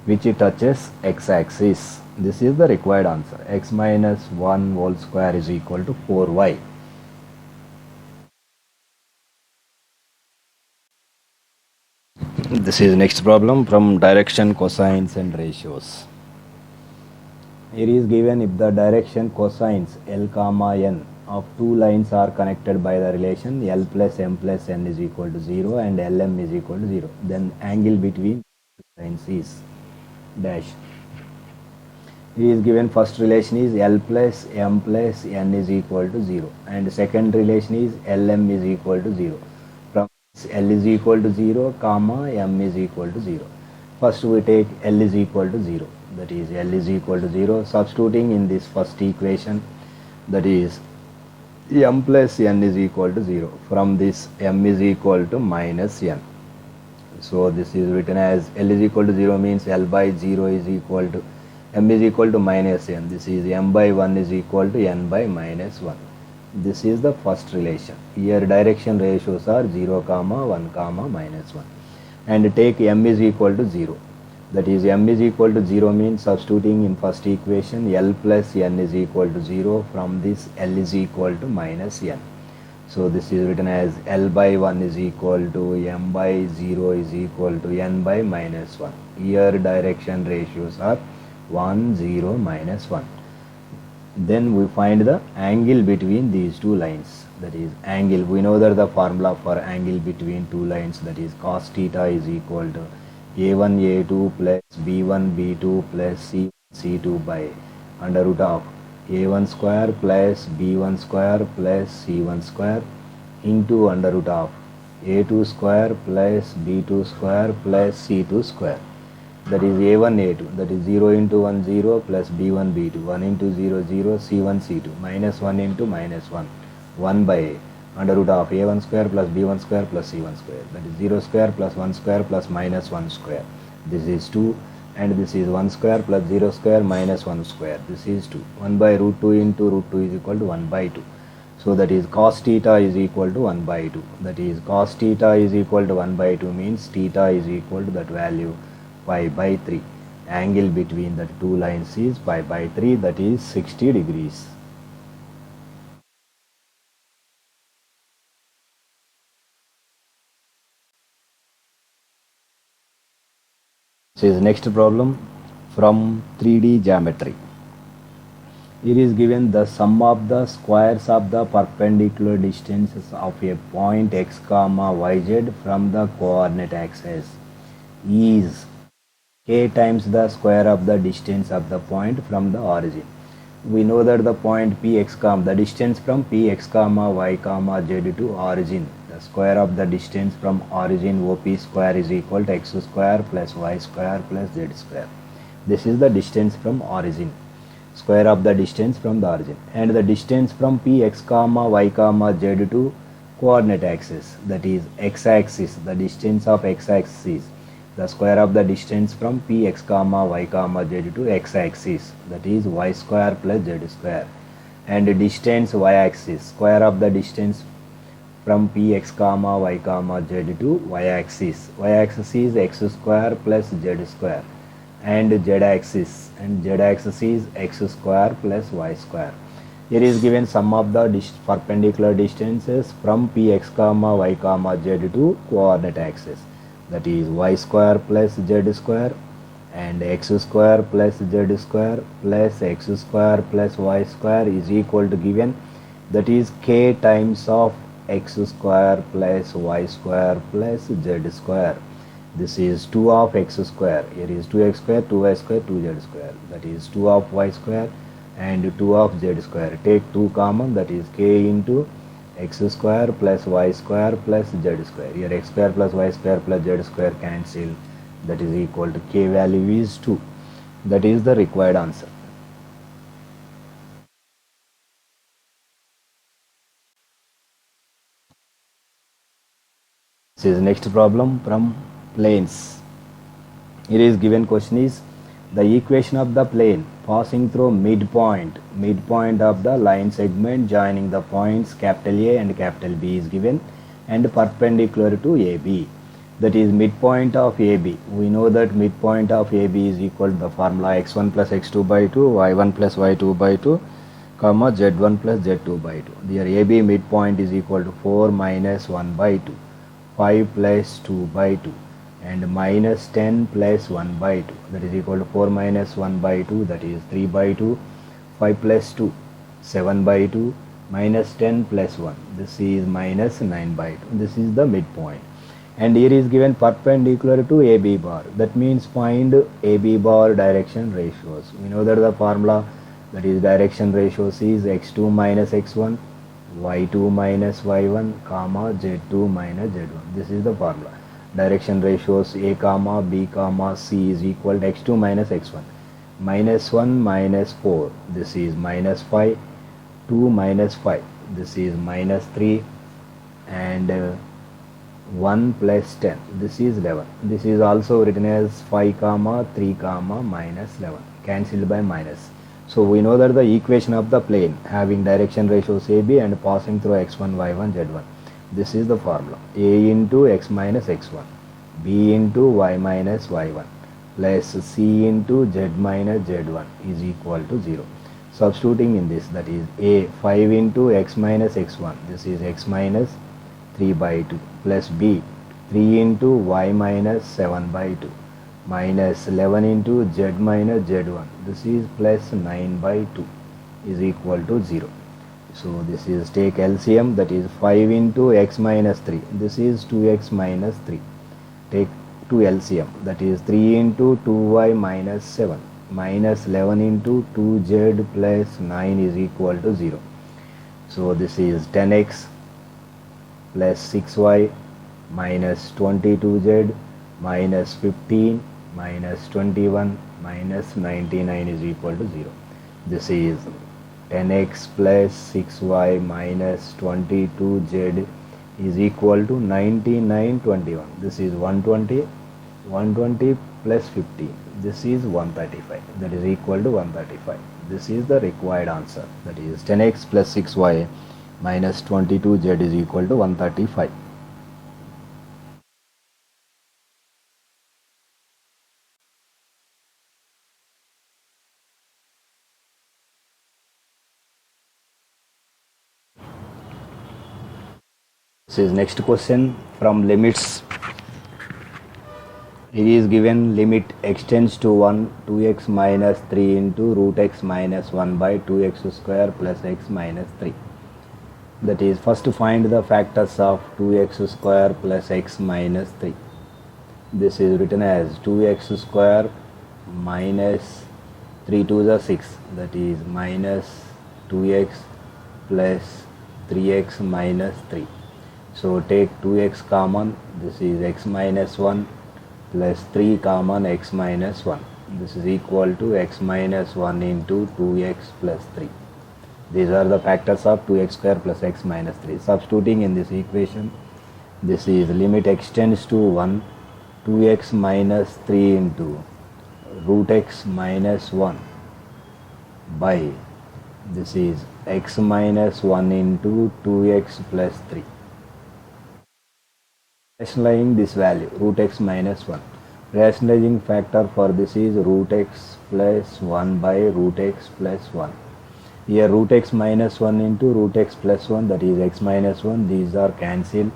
S1: which touches x-axis. This is the required answer. X minus 1 whole square is equal to 4y. This is next problem from direction, cosines and ratios. Here is given, if the direction cosines L comma n of two lines are connected by the relation L plus m plus n is equal to 0 and Lm is equal to 0, then angle between two lines is dash. He is given first relation is L plus M plus N is equal to 0, and second relation is LM is equal to 0. From L is equal to 0, comma M is equal to 0. First we take L is equal to 0, that is L is equal to 0, substituting in this first equation, that is M plus N is equal to 0. From this M is equal to minus N. So this is written as L is equal to 0 means L by 0 is equal to M is equal to minus N. This is M by 1 is equal to N by minus 1. This is the first relation. Here direction ratios are 0, 1, minus 1. And take M is equal to 0. That is M is equal to 0 means substituting in first equation L plus N is equal to 0. From this L is equal to minus N. So this is written as L by 1 is equal to M by 0 is equal to N by minus 1. Here direction ratios are 1, 0, minus 1. Then we find the angle between these two lines. That is angle. We know that the formula for angle between two lines, that is cos theta is equal to A1 A2 plus B1 B2 plus C1 C2 by under root of A1 square plus B1 square plus C1 square into under root of A2 square plus B2 square plus C2 square. That is A1 A2, that is 0 into 1 0 plus B1 B2, 1 into 0 0 C1 C2 minus 1 into minus 1, 1 by under root of A1 square plus B1 square plus C1 square, that is 0 square plus 1 square plus minus 1 square. This is 2, and this is 1 square plus 0 square minus 1 square, this is 2. 1 by root 2 into root 2 is equal to 1 by 2. So that is cos theta is equal to 1 by 2. That is cos theta is equal to 1 by 2 means theta is equal to that value pi by 3. Angle between the two lines is pi by 3, that is 60 degrees. This is next problem from 3D geometry. It is given the sum of the squares of the perpendicular distances of a point x comma yz from the coordinate axis is k times the square of the distance of the point from the origin. We know that the point px comma, the distance from px comma y comma z to origin, the square of the distance from origin OP square is equal to x square plus y square plus z square. This is the distance from origin, square of the distance from the origin, and the distance from px comma y comma z to coordinate axis, that is x axis, the distance of x axis, the square of the distance from px comma y comma z to x axis, that is y square plus z square, and distance y axis, square of the distance from px comma y comma z to y axis. Y axis is x square plus z square, and z axis is x square plus y square. Here is given sum of the perpendicular distances from px comma y comma z to coordinate axis, that is y square plus z square and x square plus z square plus x square plus y square is equal to given, that is k times of x square plus y square plus z square. This is 2 of x square, here is 2x square, 2y square, 2z square, that is 2 of y square and 2 of z square. Take 2 common, that is k into x square plus y square plus z square. Here x square plus y square plus z square cancel, that is equal to k value is 2. That is the required answer. This is next problem from planes. It is given question is the equation of the plane passing through midpoint of the line segment joining the points capital A and capital B is given and perpendicular to AB, that is midpoint of AB. We know that midpoint of AB is equal to the formula x1 plus x2 by 2, y1 plus y2 by 2, comma z1 plus z2 by 2. There AB midpoint is equal to 4 minus 1 by 2, 5 plus 2 by 2, and minus 10 plus 1 by 2, that is equal to 4 minus 1 by 2, that is 3 by 2, 5 plus 2, 7 by 2, minus 10 plus 1, this is minus 9 by 2. This is the midpoint. and here is given perpendicular to AB bar. That means find AB bar direction ratios. We know that the formula, that is direction ratios, is x2 minus x1, y2 minus y1, comma z2 minus z1. This is the formula. Direction ratios A comma B comma C is equal to x2 minus x1. Minus 1 minus 4, this is minus 5. 2 minus 5, this is minus 3. And 1 plus 10, this is 11. This is also written as 5 comma 3 comma minus 11, cancelled by minus. So we know that the equation of the plane having direction ratios AB and passing through x1, y1, z1. This is the formula. A into x minus x1, B into y minus y1, plus C into z minus z1 is equal to 0. Substituting in this, that is A 5 into x minus x1, this is x minus 3 by 2, plus B 3 into y minus 7 by 2, minus 11 into z minus z1, this is plus 9 by 2 is equal to 0. So this is take LCM, that is 5 into x minus 3, this is 2x minus 3. Take 2 LCM, that is 3 into 2y minus 7, minus 11 into 2z plus 9 is equal to 0. So this is 10x plus 6y minus 22z minus 15 minus 21 minus 99 is equal to 0. This is 10x plus 6y minus 22z is equal to 9921. This is 120. 120 plus 15, this is 135, that is equal to 135. This is the required answer, that is 10x plus 6y minus 22z is equal to 135. This is next question from limits. It is given limit extends to 1, 2x minus 3 into root x minus 1 by 2x square plus x minus 3. That is, first find the factors of 2x square plus x minus 3. This is written as 2x square minus 3 to the 6, that is minus 2x plus 3x minus 3. So take 2x common, this is x minus 1 plus 3 common x minus 1. This is equal to x minus 1 into 2x plus 3. These are the factors of 2x square plus x minus 3. Substituting in this equation, this is limit extends to 1, 2x minus 3 into root x minus 1 by, this is x minus 1 into 2x plus 3. Rationalizing this value, root x minus 1. Rationalizing factor for this is root x plus 1 by root x plus 1. Here root x minus 1 into root x plus 1, that is x minus 1, these are cancelled.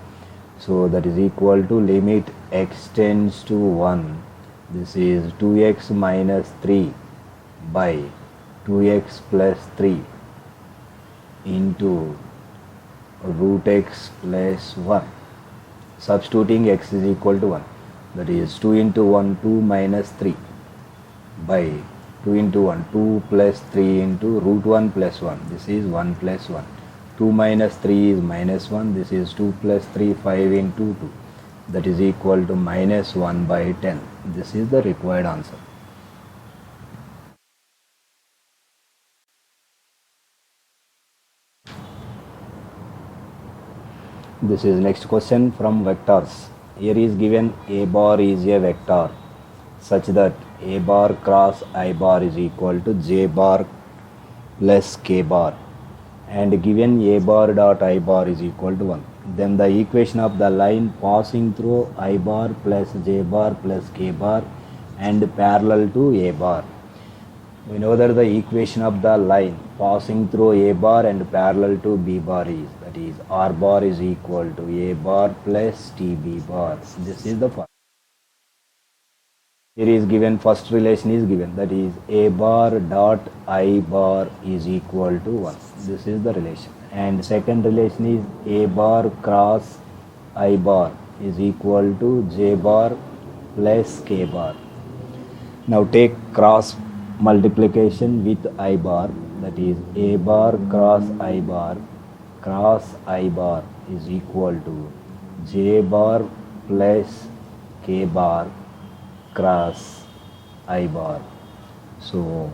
S1: So that is equal to limit x tends to 1. This is 2x minus 3 by 2x plus 3 into root x plus 1. Substituting x is equal to 1, that is 2 into 1, 2 minus 3 by 2 into 1, 2 plus 3 into root 1 plus 1, this is 1 plus 1. 2 minus 3 is minus 1, this is 2 plus 3, 5 into 2, that is equal to minus 1 by 10. This is the required answer. This is next question from vectors. Here is given a bar is a vector such that a bar cross I bar is equal to j bar plus k bar, and given a bar dot I bar is equal to 1. Then the equation of the line passing through I bar plus j bar plus k bar and parallel to a bar. We know that the equation of the line passing through a bar and parallel to b bar is, that is r bar is equal to a bar plus tb bar. This is the first. Here is given, first relation is given, that is a bar dot I bar is equal to 1. This is the relation. And second relation is a bar cross I bar is equal to j bar plus k bar. Now take cross multiplication with I bar, that is a bar cross I bar is equal to j bar plus k bar cross I bar. So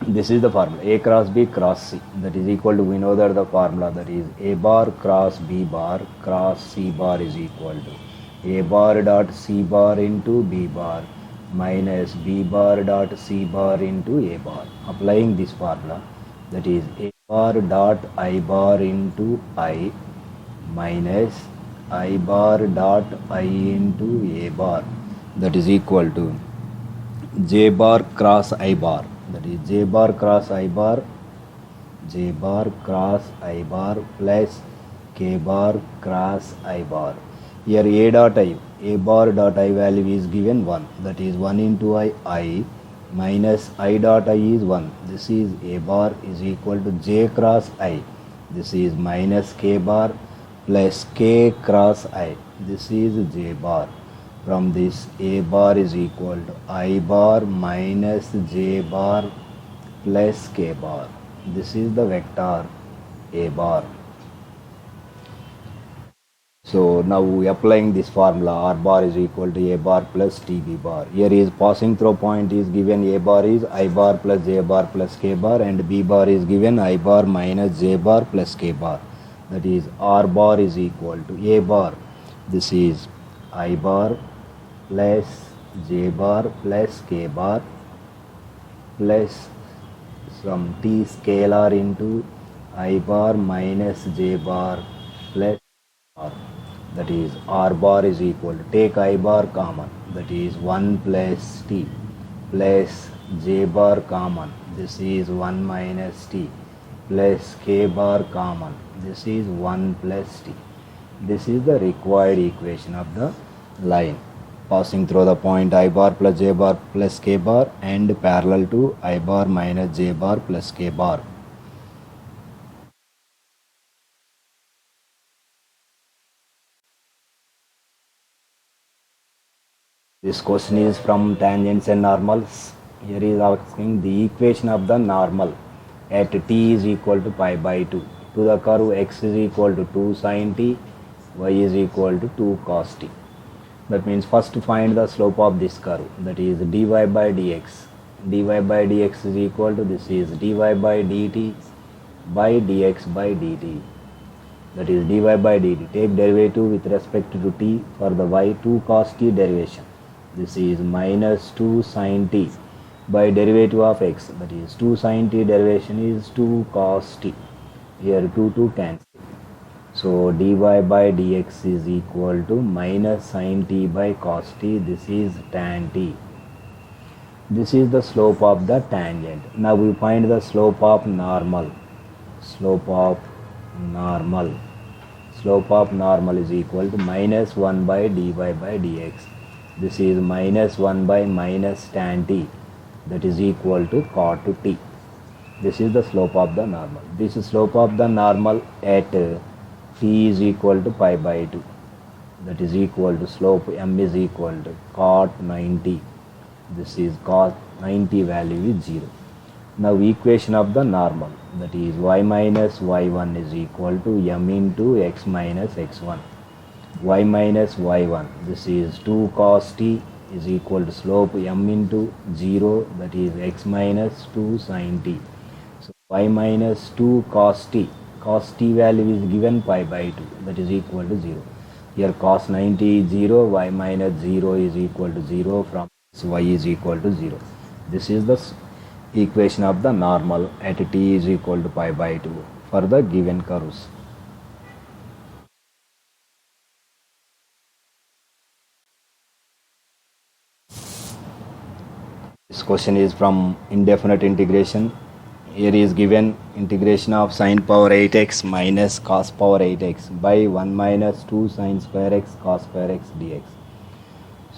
S1: this is the formula a cross b cross c, that is equal to, we know that the formula, that is a bar cross b bar cross c bar is equal to a bar dot c bar into b bar minus b bar dot c bar into a bar. Applying this formula, that is a bar dot I bar into I minus I bar dot I into a bar, that is equal to j bar cross I bar, that is j bar cross I bar plus k bar cross I bar. Here a bar dot I value is given 1, that is 1 into I minus I dot I is 1. This is a bar is equal to j cross I. This is minus k bar plus k cross I. This is j bar. From this, a bar is equal to I bar minus j bar plus k bar. This is the vector a bar. So now applying this formula, r bar is equal to a bar plus tb bar. Here is passing through point is given, a bar is I bar plus j bar plus k bar, and b bar is given I bar minus j bar plus k bar. That is r bar is equal to a bar. This is I bar plus j bar plus k bar plus some t scalar into I bar minus j bar plus r. That is r bar is equal to, take I bar common, that is 1 plus t plus j bar common, this is 1 minus t plus k bar common, this is 1 plus t. This is the required equation of the line passing through the point I bar plus j bar plus k bar and parallel to I bar minus j bar plus k bar. This question is from tangents and normals. Here is asking the equation of the normal at t is equal to pi by 2 to the curve x is equal to 2 sin t, y is equal to 2 cos t. That means first find the slope of this curve, that is dy by dx. dy by dx is equal to, this is dy by dt by dx by dt. That is dy by dt. Take derivative with respect to t for the y, 2 cos t derivation. This is minus 2 sin t by derivative of x, that is 2 sin t derivation is 2 cos t. Here 2 cancel. So dy by dx is equal to minus sin t by cos t. This is tan t. This is the slope of the tangent. Now we find the slope of normal. Slope of normal is equal to minus 1 by dy by dx. This is minus 1 by minus tan t, that is equal to cot t. This is the slope of the normal. This is slope of the normal at t is equal to pi by 2, that is equal to slope m is equal to cot 90. This is cot 90 value is 0. Now equation of the normal, that is y minus y1 is equal to m into x minus x1. Y minus y1, this is 2 cos t is equal to slope m into 0, that is x minus 2 sin t. So y minus 2 cos t value is given pi by 2, that is equal to 0. Here cos 90 is 0, y minus 0 is equal to 0, from y is equal to 0. This is the equation of the normal at t is equal to pi by 2 for the given curves. This question is from indefinite integration. Here is given integration of sin power 8x minus cos power 8x by 1 minus 2 sin square x cos square x dx.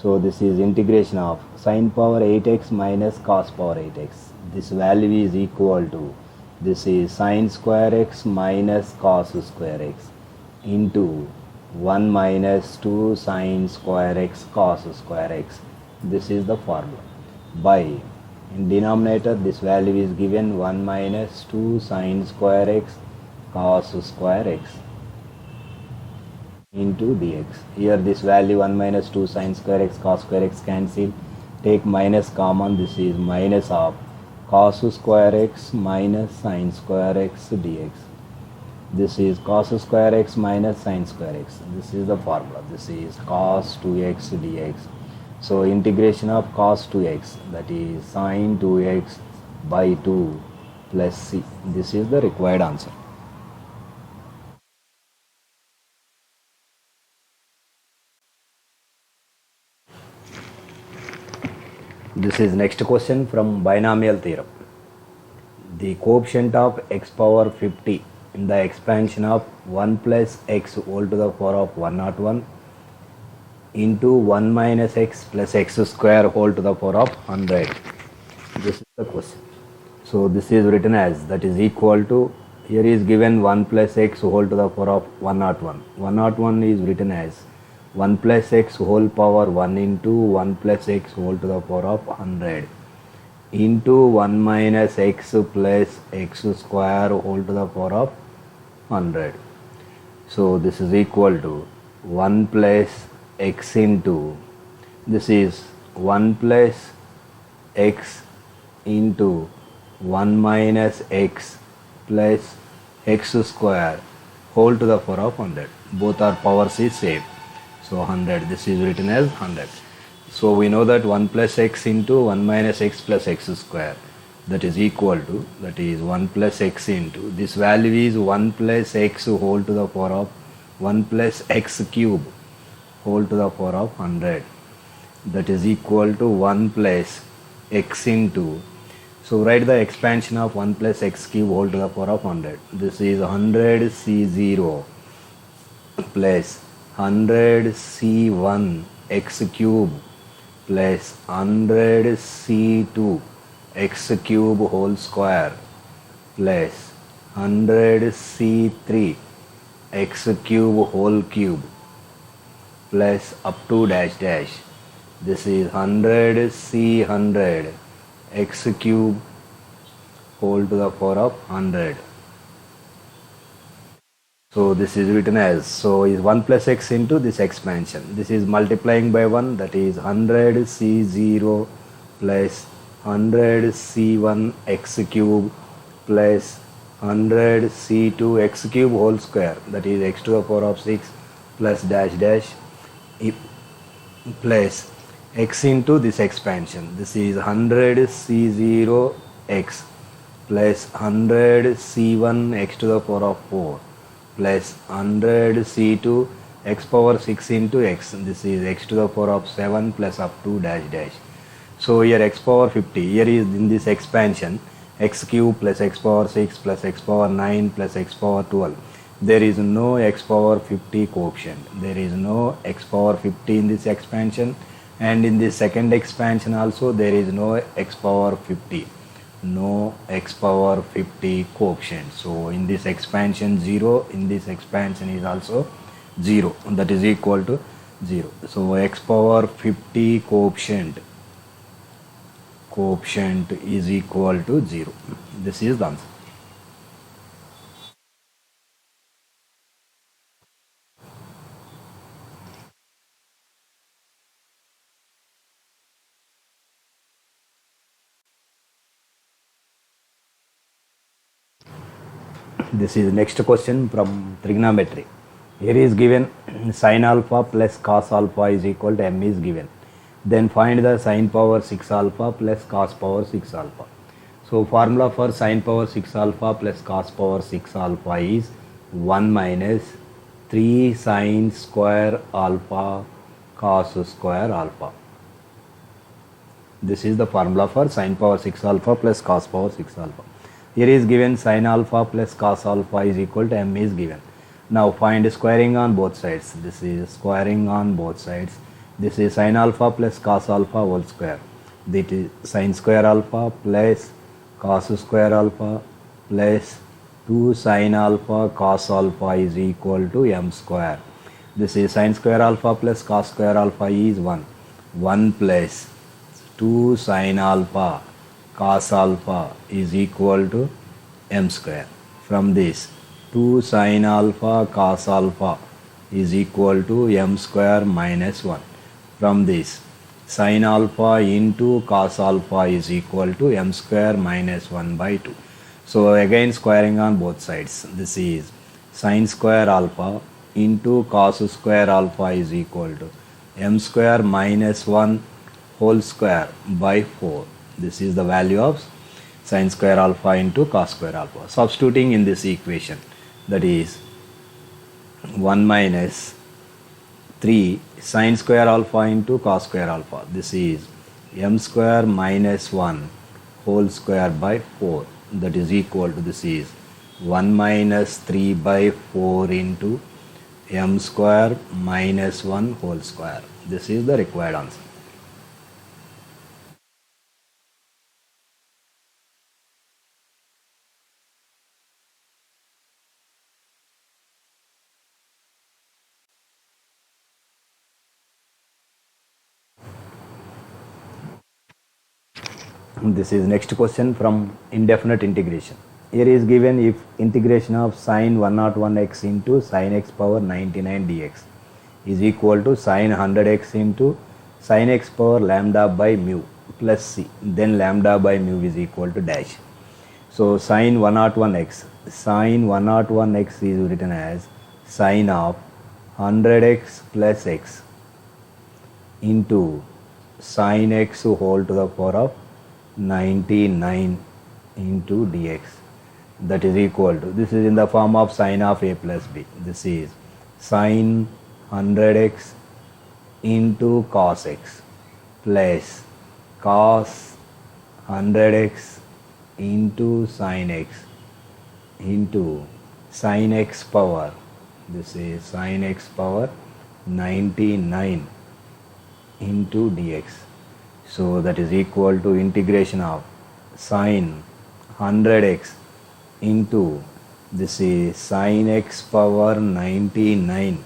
S1: So this is integration of sin power 8x minus cos power 8x. This value is equal to, this is sin square x minus cos square x into 1 minus 2 sine square x cos square x. This is the formula. By, in denominator this value is given 1 minus 2 sine square x cos square x into dx. Here this value 1 minus 2 sine square x cos square x cancel. Take minus common. This is minus of cos square x minus sine square x dx. This is cos square x minus sine square x. This is the formula. This is cos 2x dx. So integration of cos 2x, that is sine 2x by 2 plus c. This is the required answer. This is next question from binomial theorem. The coefficient of x power 50 in the expansion of 1 plus x whole to the power of 101 into 1 minus x plus x square whole to the power of 100. This is the question. So this is written as, that is equal to, here is given 1 plus x whole to the power of 101. 101 is written as 1 plus x whole power 1 into 1 plus x whole to the power of 100 into 1 minus x plus x square whole to the power of 100. So this is equal to 1 plus x into, this is 1 plus x into 1 minus x plus x square whole to the power of 100. Both are powers is same. So 100, this is written as 100. So we know that 1 plus x into 1 minus x plus x square, that is equal to, that is 1 plus x into, this value is 1 plus x whole to the power of 1 plus x cube whole to the power of 100. That is equal to 1 plus x into, so write the expansion of 1 plus x cube whole to the power of 100. This is 100 c0 plus 100 c1 x cube plus 100 c2 x cube whole square plus 100 c3 x cube whole cube plus up to dash dash. This is 100 c 100 x cube whole to the power of 100. So this is written as, so is 1 plus x into this expansion. This is multiplying by 1, that is 100 c0 plus 100 c1 x cube plus 100 c2 x cube whole square, that is x to the power of 6 plus dash dash plus x into this expansion. This is 100 c0 x plus 100 c1 x to the power of 4 plus 100 c2 x power 6 into x. This is x to the power of 7 plus up to dash dash. So here x power 50, here is in this expansion x cube plus x power 6 plus x power 9 plus x power 12. There is no x power 50 coefficient. There is no x power 50 in this expansion, and in this second expansion also there is no x power 50. No x power 50 coefficient. So in this expansion 0, in this expansion is also 0, that is equal to 0. So x power 50 coefficient is equal to 0. This is the answer. This is next question from trigonometry. Here is given sin alpha plus cos alpha is equal to m is given. Then find the sin power 6 alpha plus cos power 6 alpha. So formula for sin power 6 alpha plus cos power 6 alpha is 1 minus 3 sin square alpha cos square alpha. This is the formula for sin power 6 alpha plus cos power 6 alpha. Here is given sin alpha plus cos alpha is equal to m is given. Now find squaring on both sides. This is squaring on both sides. This is sin alpha plus cos alpha whole square. That is sin square alpha plus cos square alpha plus 2 sin alpha cos alpha is equal to m square. This is sin square alpha plus cos square alpha is 1. 1 plus 2 sin alpha cos alpha is equal to m square. From this, 2 sin alpha cos alpha is equal to m square minus 1. From this, sin alpha into cos alpha is equal to m square minus 1 by 2. So again squaring on both sides. This is sin square alpha into cos square alpha is equal to m square minus 1 whole square by 4. This is the value of sin square alpha into cos square alpha. Substituting in this equation, that is 1 minus 3 sin square alpha into cos square alpha. This is m square minus 1 whole square by 4. That is equal to, this is 1 minus 3 by 4 into m square minus 1 whole square. This is the required answer. This is next question from indefinite integration. Here is given if integration of sin 101x into sin x power 99 dx is equal to sin 100x into sin x power lambda by mu plus c, then lambda by mu is equal to dash. So sin 101x is written as sin of 100x plus x into sin x whole to the power of 99 into dx, that is equal to, this is in the form of sin of a plus b. This is sin 100x into cos x plus cos 100x into sin x into sin x power, this is sin x power 99 into dx. So that is equal to integration of sin 100x into, this is sin x power 99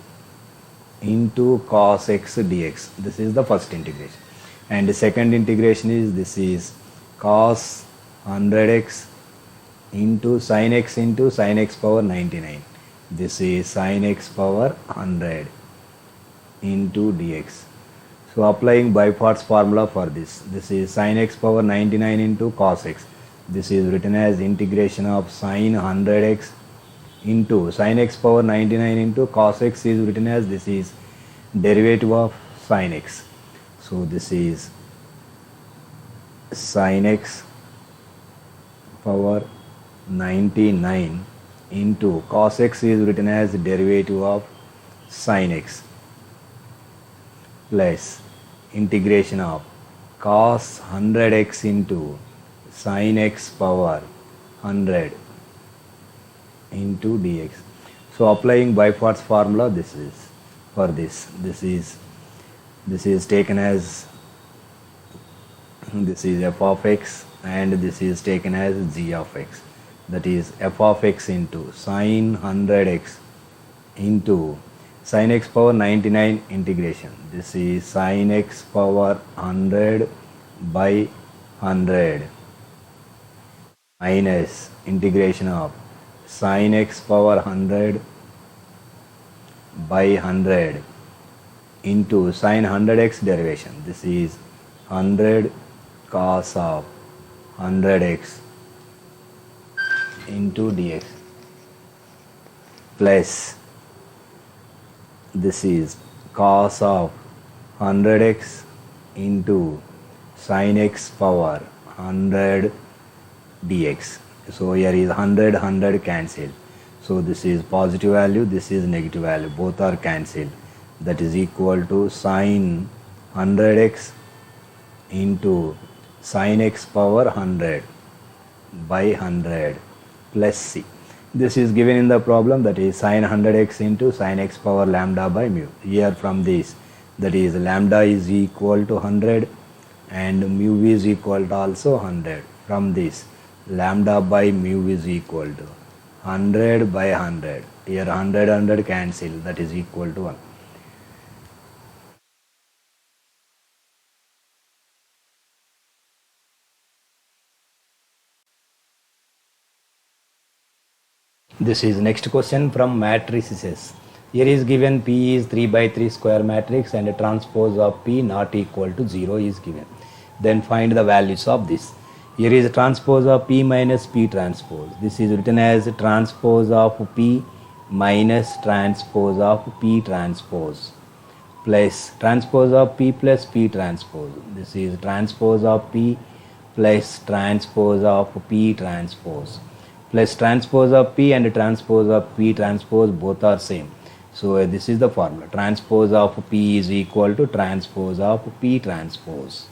S1: into cos x dx. This is the first integration. And the second integration is, this is cos 100x into sin x power 99. This is sin x power 100 into dx. So applying by parts formula for this, this is sin x power 99 into cos x. This is written as integration of sin 100x into sin x power 99 into cos x is written as, this is derivative of sin x. So this is sin x power 99 into cos x is written as derivative of sin x plus integration of cos 100x into sin x power 100 into dx. So applying by parts formula, this is for this is taken as, this is f of x and this is taken as g of x, that is f of x into sin 100x into sin x power 99 integration. This is sin x power 100 by 100 minus integration of sin x power 100 by 100 into sin 100x derivation. This is 100 cos of 100x into dx plus, this is cos of 100x into sin x power 100 dx. So here is 100 cancelled. So this is positive value, this is negative value, both are cancelled. That is equal to sin 100x into sin x power 100 by 100 plus c. This is given in the problem, that is sin 100x into sin x power lambda by mu. Here from this, that is lambda is equal to 100 and mu is equal to also 100. From this, lambda by mu is equal to 100 by 100. Here 100 cancel, that is equal to 1. This is next question from matrices. Here is given P is 3 by 3 square matrix and a transpose of P not equal to 0 is given. Then find the values of this. Here is a transpose of P minus P transpose. This is written as transpose of P minus transpose of P transpose plus transpose of P plus P transpose. This is transpose of P plus transpose of P transpose plus transpose of P and transpose of P transpose both are same. So this is the formula. Transpose of P is equal to transpose of P transpose.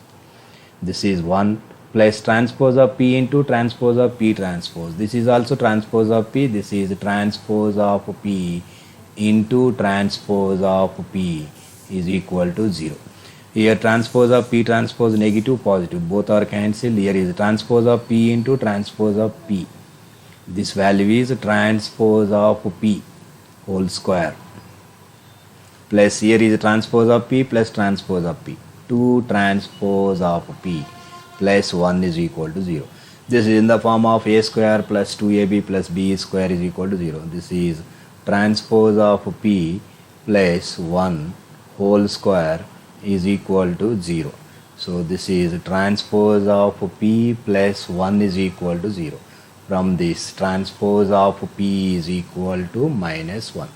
S1: This is 1 plus transpose of P into transpose of P transpose. This is also transpose of P. This is transpose of P into transpose of P is equal to 0. Here transpose of P transpose negative positive both are cancelled. Here is transpose of P into transpose of P. This value is transpose of P whole square plus here is transpose of P plus transpose of P. 2 transpose of P plus 1 is equal to 0. This is in the form of a square plus 2ab plus b square is equal to 0. This is transpose of P plus 1 whole square is equal to 0. So this is transpose of P plus 1 is equal to 0. From this, transpose of P is equal to minus 1.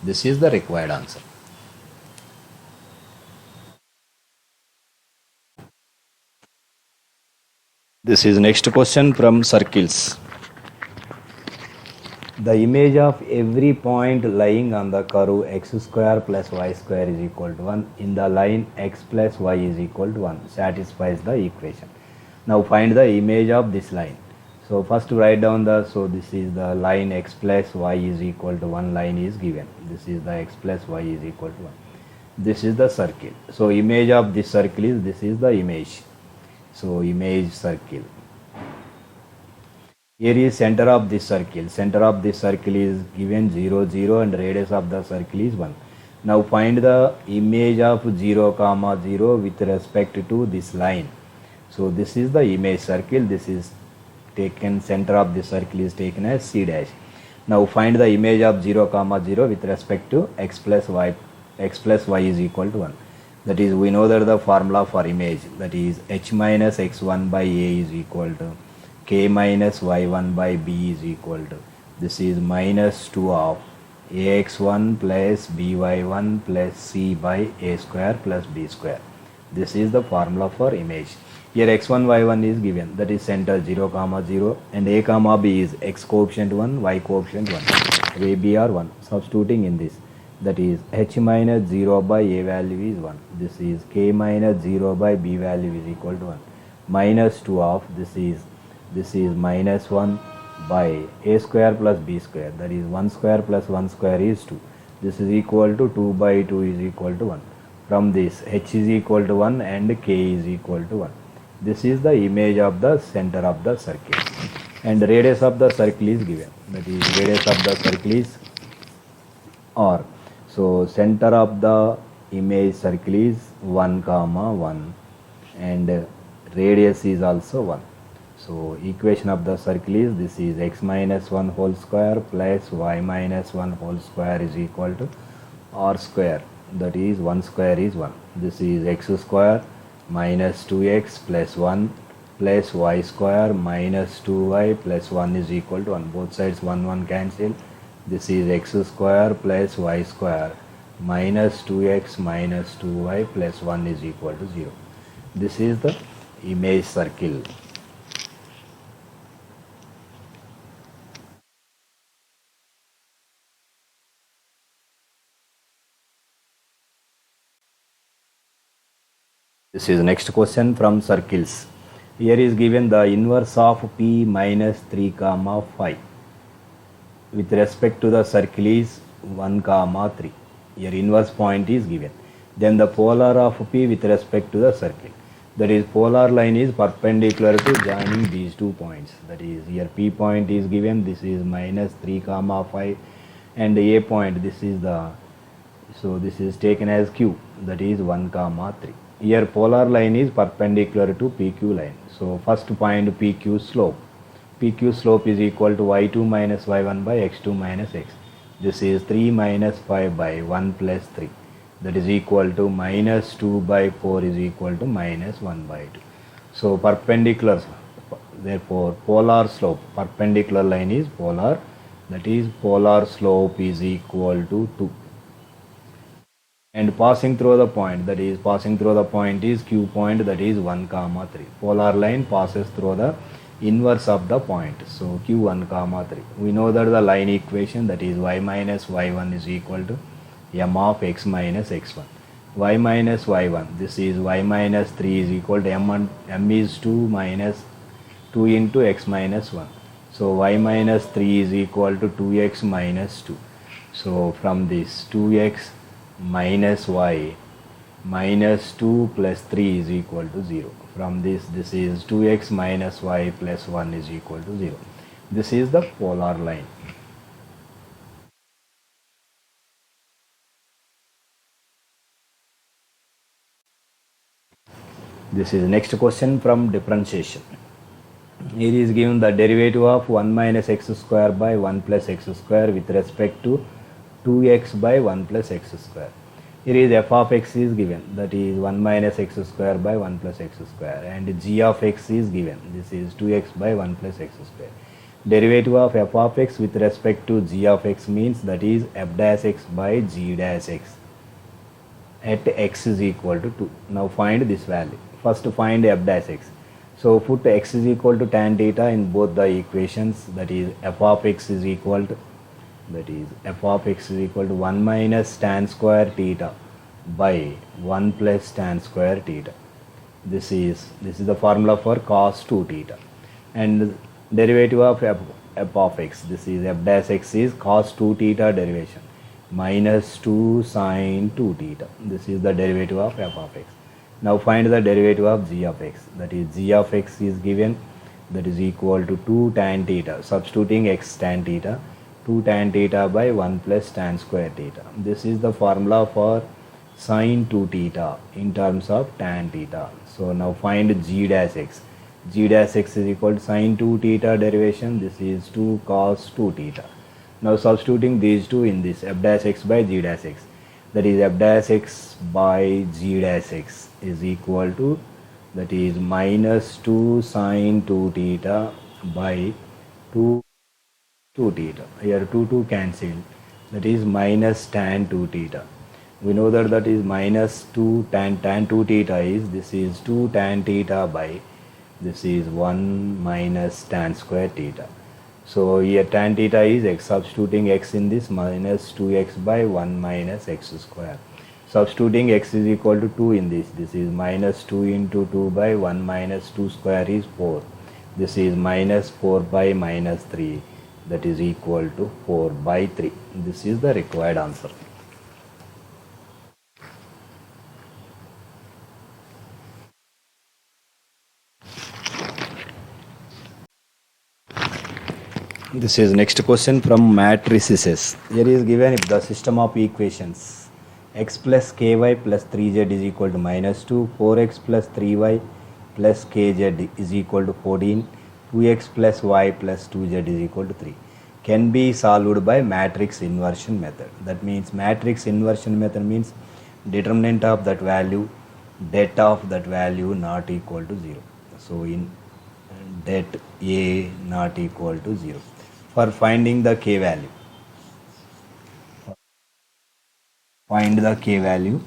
S1: This is the required answer. This is next question from circles. The image of every point lying on the curve x square plus y square is equal to 1 in the line x plus y is equal to 1 satisfies the equation. Now find the image of this line. So first write down this is the line x plus y is equal to 1 line is given. This is the x plus y is equal to 1. This is the circle. So image of this circle is, this is the image. So image circle. Here is center of this circle. Center of this circle is given 0, 0 and radius of the circle is 1. Now find the image of 0, 0 with respect to this line. So this is the image circle. This is taken, center of the circle is taken as C dash. Now find the image of 0, 0 with respect to x plus y is equal to 1. That is, we know that the formula for image, that is h minus x1 by a is equal to k minus y1 by b is equal to, this is minus 2 of ax1 plus by1 plus c by a square plus b square. This is the formula for image. Here x1 y1 is given, that is center 0, 0 and a comma b is x coefficient 1, y coefficient 1, a b are 1. Substituting in this, that is h minus 0 by a value is 1. This is k minus 0 by b value is equal to 1. Minus 2 of this is minus 1 by a square plus b square, that is 1 square plus 1 square is 2. This is equal to 2 by 2 is equal to 1. From this, h is equal to 1 and k is equal to 1. This is the image of the center of the circle. And the radius of the circle is given, that is radius of the circle is r. So center of the image circle is 1, 1 and radius is also 1. So equation of the circle is, this is x minus 1 whole square plus y minus 1 whole square is equal to r square, that is 1 square is 1. This is x square minus 2x plus 1 plus y square minus 2y plus 1 is equal to 1. Both sides 1, 1 cancel. This is x square plus y square minus 2x minus 2y plus 1 is equal to 0. This is the image circle. This is next question from circles. Here is given the inverse of p minus 3, 5 with respect to the circle is 1, 3. Here inverse point is given. Then the polar of p with respect to the circle. That is, polar line is perpendicular to joining these 2 points. That is, here p point is given, this is minus 3, 5 and a point, this is the, so this is taken as q, that is 1, 3. Here polar line is perpendicular to PQ line. So first find PQ slope. PQ slope is equal to y2 minus y1 by x2 minus x. This is 3 minus 5 by 1 plus 3. That is equal to minus 2 by 4 is equal to minus 1 by 2. So perpendicular, therefore polar slope, perpendicular line is polar, that is polar slope is equal to 2. And passing through the point, that is passing through the point is Q point, that is 1 comma 3. Polar line passes through the inverse of the point, so Q1 comma 3. We know that the line equation, that is y minus y1 is equal to m of x minus x1. Y minus y1, this is y minus 3 is equal to m is 2 minus 2 into x minus 1. So y minus 3 is equal to 2x minus 2. So from this 2x minus y minus 2 plus 3 is equal to 0. From this is 2x minus y plus 1 is equal to 0. This is the polar line. This is next question from differentiation. Here is given the derivative of 1 minus x square by 1 plus x square with respect to 2x by 1 plus x square. Here is f of x is given, that is 1 minus x square by 1 plus x square, and g of x is given, this is 2x by 1 plus x square. Derivative of f of x with respect to g of x means that is f dash x by g dash x at x is equal to 2. Now find this value. First find f dash x. So put x is equal to tan theta in both the equations, that is f of x is equal to, that is f of x is equal to 1 minus tan square theta by 1 plus tan square theta. This is the formula for cos 2 theta. And derivative of f of x, this is f dash x is cos 2 theta derivation minus 2 sin 2 theta. This is the derivative of f of x. Now find the derivative of g of x, that is g of x is given, that is equal to 2 tan theta, substituting x tan theta, 2 tan theta by 1 plus tan square theta. This is the formula for sin 2 theta in terms of tan theta. So now find g dash x. G dash x is equal to sin 2 theta derivation, this is 2 cos 2 theta. Now substituting these two in this, f dash x by g dash x, that is f dash x by g dash x is equal to, that is minus 2 sin 2 theta by 2 theta. Here 2 cancelled, that is minus tan 2 theta. We know that is minus 2 tan 2 theta is, this is 2 tan theta by, this is 1 minus tan square theta. So here tan theta is x, substituting x in this, minus 2x by 1 minus x square. Substituting x is equal to 2 in this, this is minus 2 into 2 by 1 minus 2 square is 4. This is minus 4 by minus 3, that is equal to 4 by 3. This is the required answer. This is next question from matrices. Here is given, if the system of equations x plus ky plus 3z is equal to minus 2, 4x plus 3y plus kz is equal to 14, 2x plus y plus 2z is equal to 3, can be solved by matrix inversion method. That means matrix inversion method means determinant of that value, det of that value not equal to 0. So in det A not equal to 0. For finding the k value, find the k value.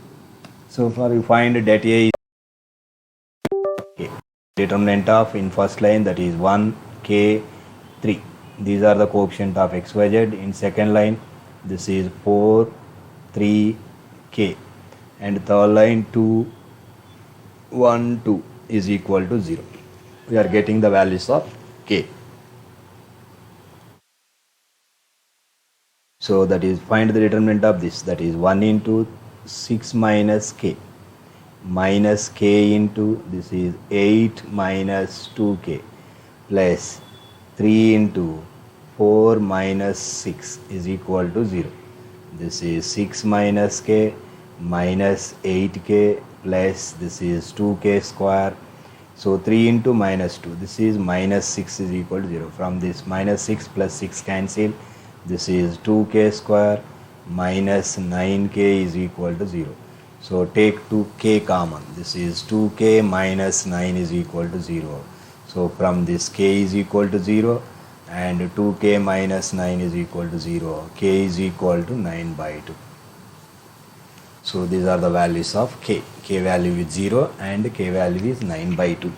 S1: So for you find det A is k. Determinant of in first line, that is 1 k 3. These are the coefficient of xyz. In second line, this is 4 3 k, and third line 2 1 2 is equal to 0. We are getting the values of k. So that is, find the determinant of this, that is 1 into 6 minus k into, this is 8 minus 2k plus 3 into 4 minus 6 is equal to 0. This is 6 minus k minus 8k plus, this is 2k square So 3 into minus 2, this is minus 6 is equal to 0. From this minus 6 plus 6 cancel, this is 2k square minus 9k is equal to 0. So take 2k common, this is 2k minus 9 is equal to 0. So from this k is equal to 0 and 2k minus 9 is equal to 0, k is equal to 9 by 2. So these are the values of k. K value is 0 and k value is 9 by 2.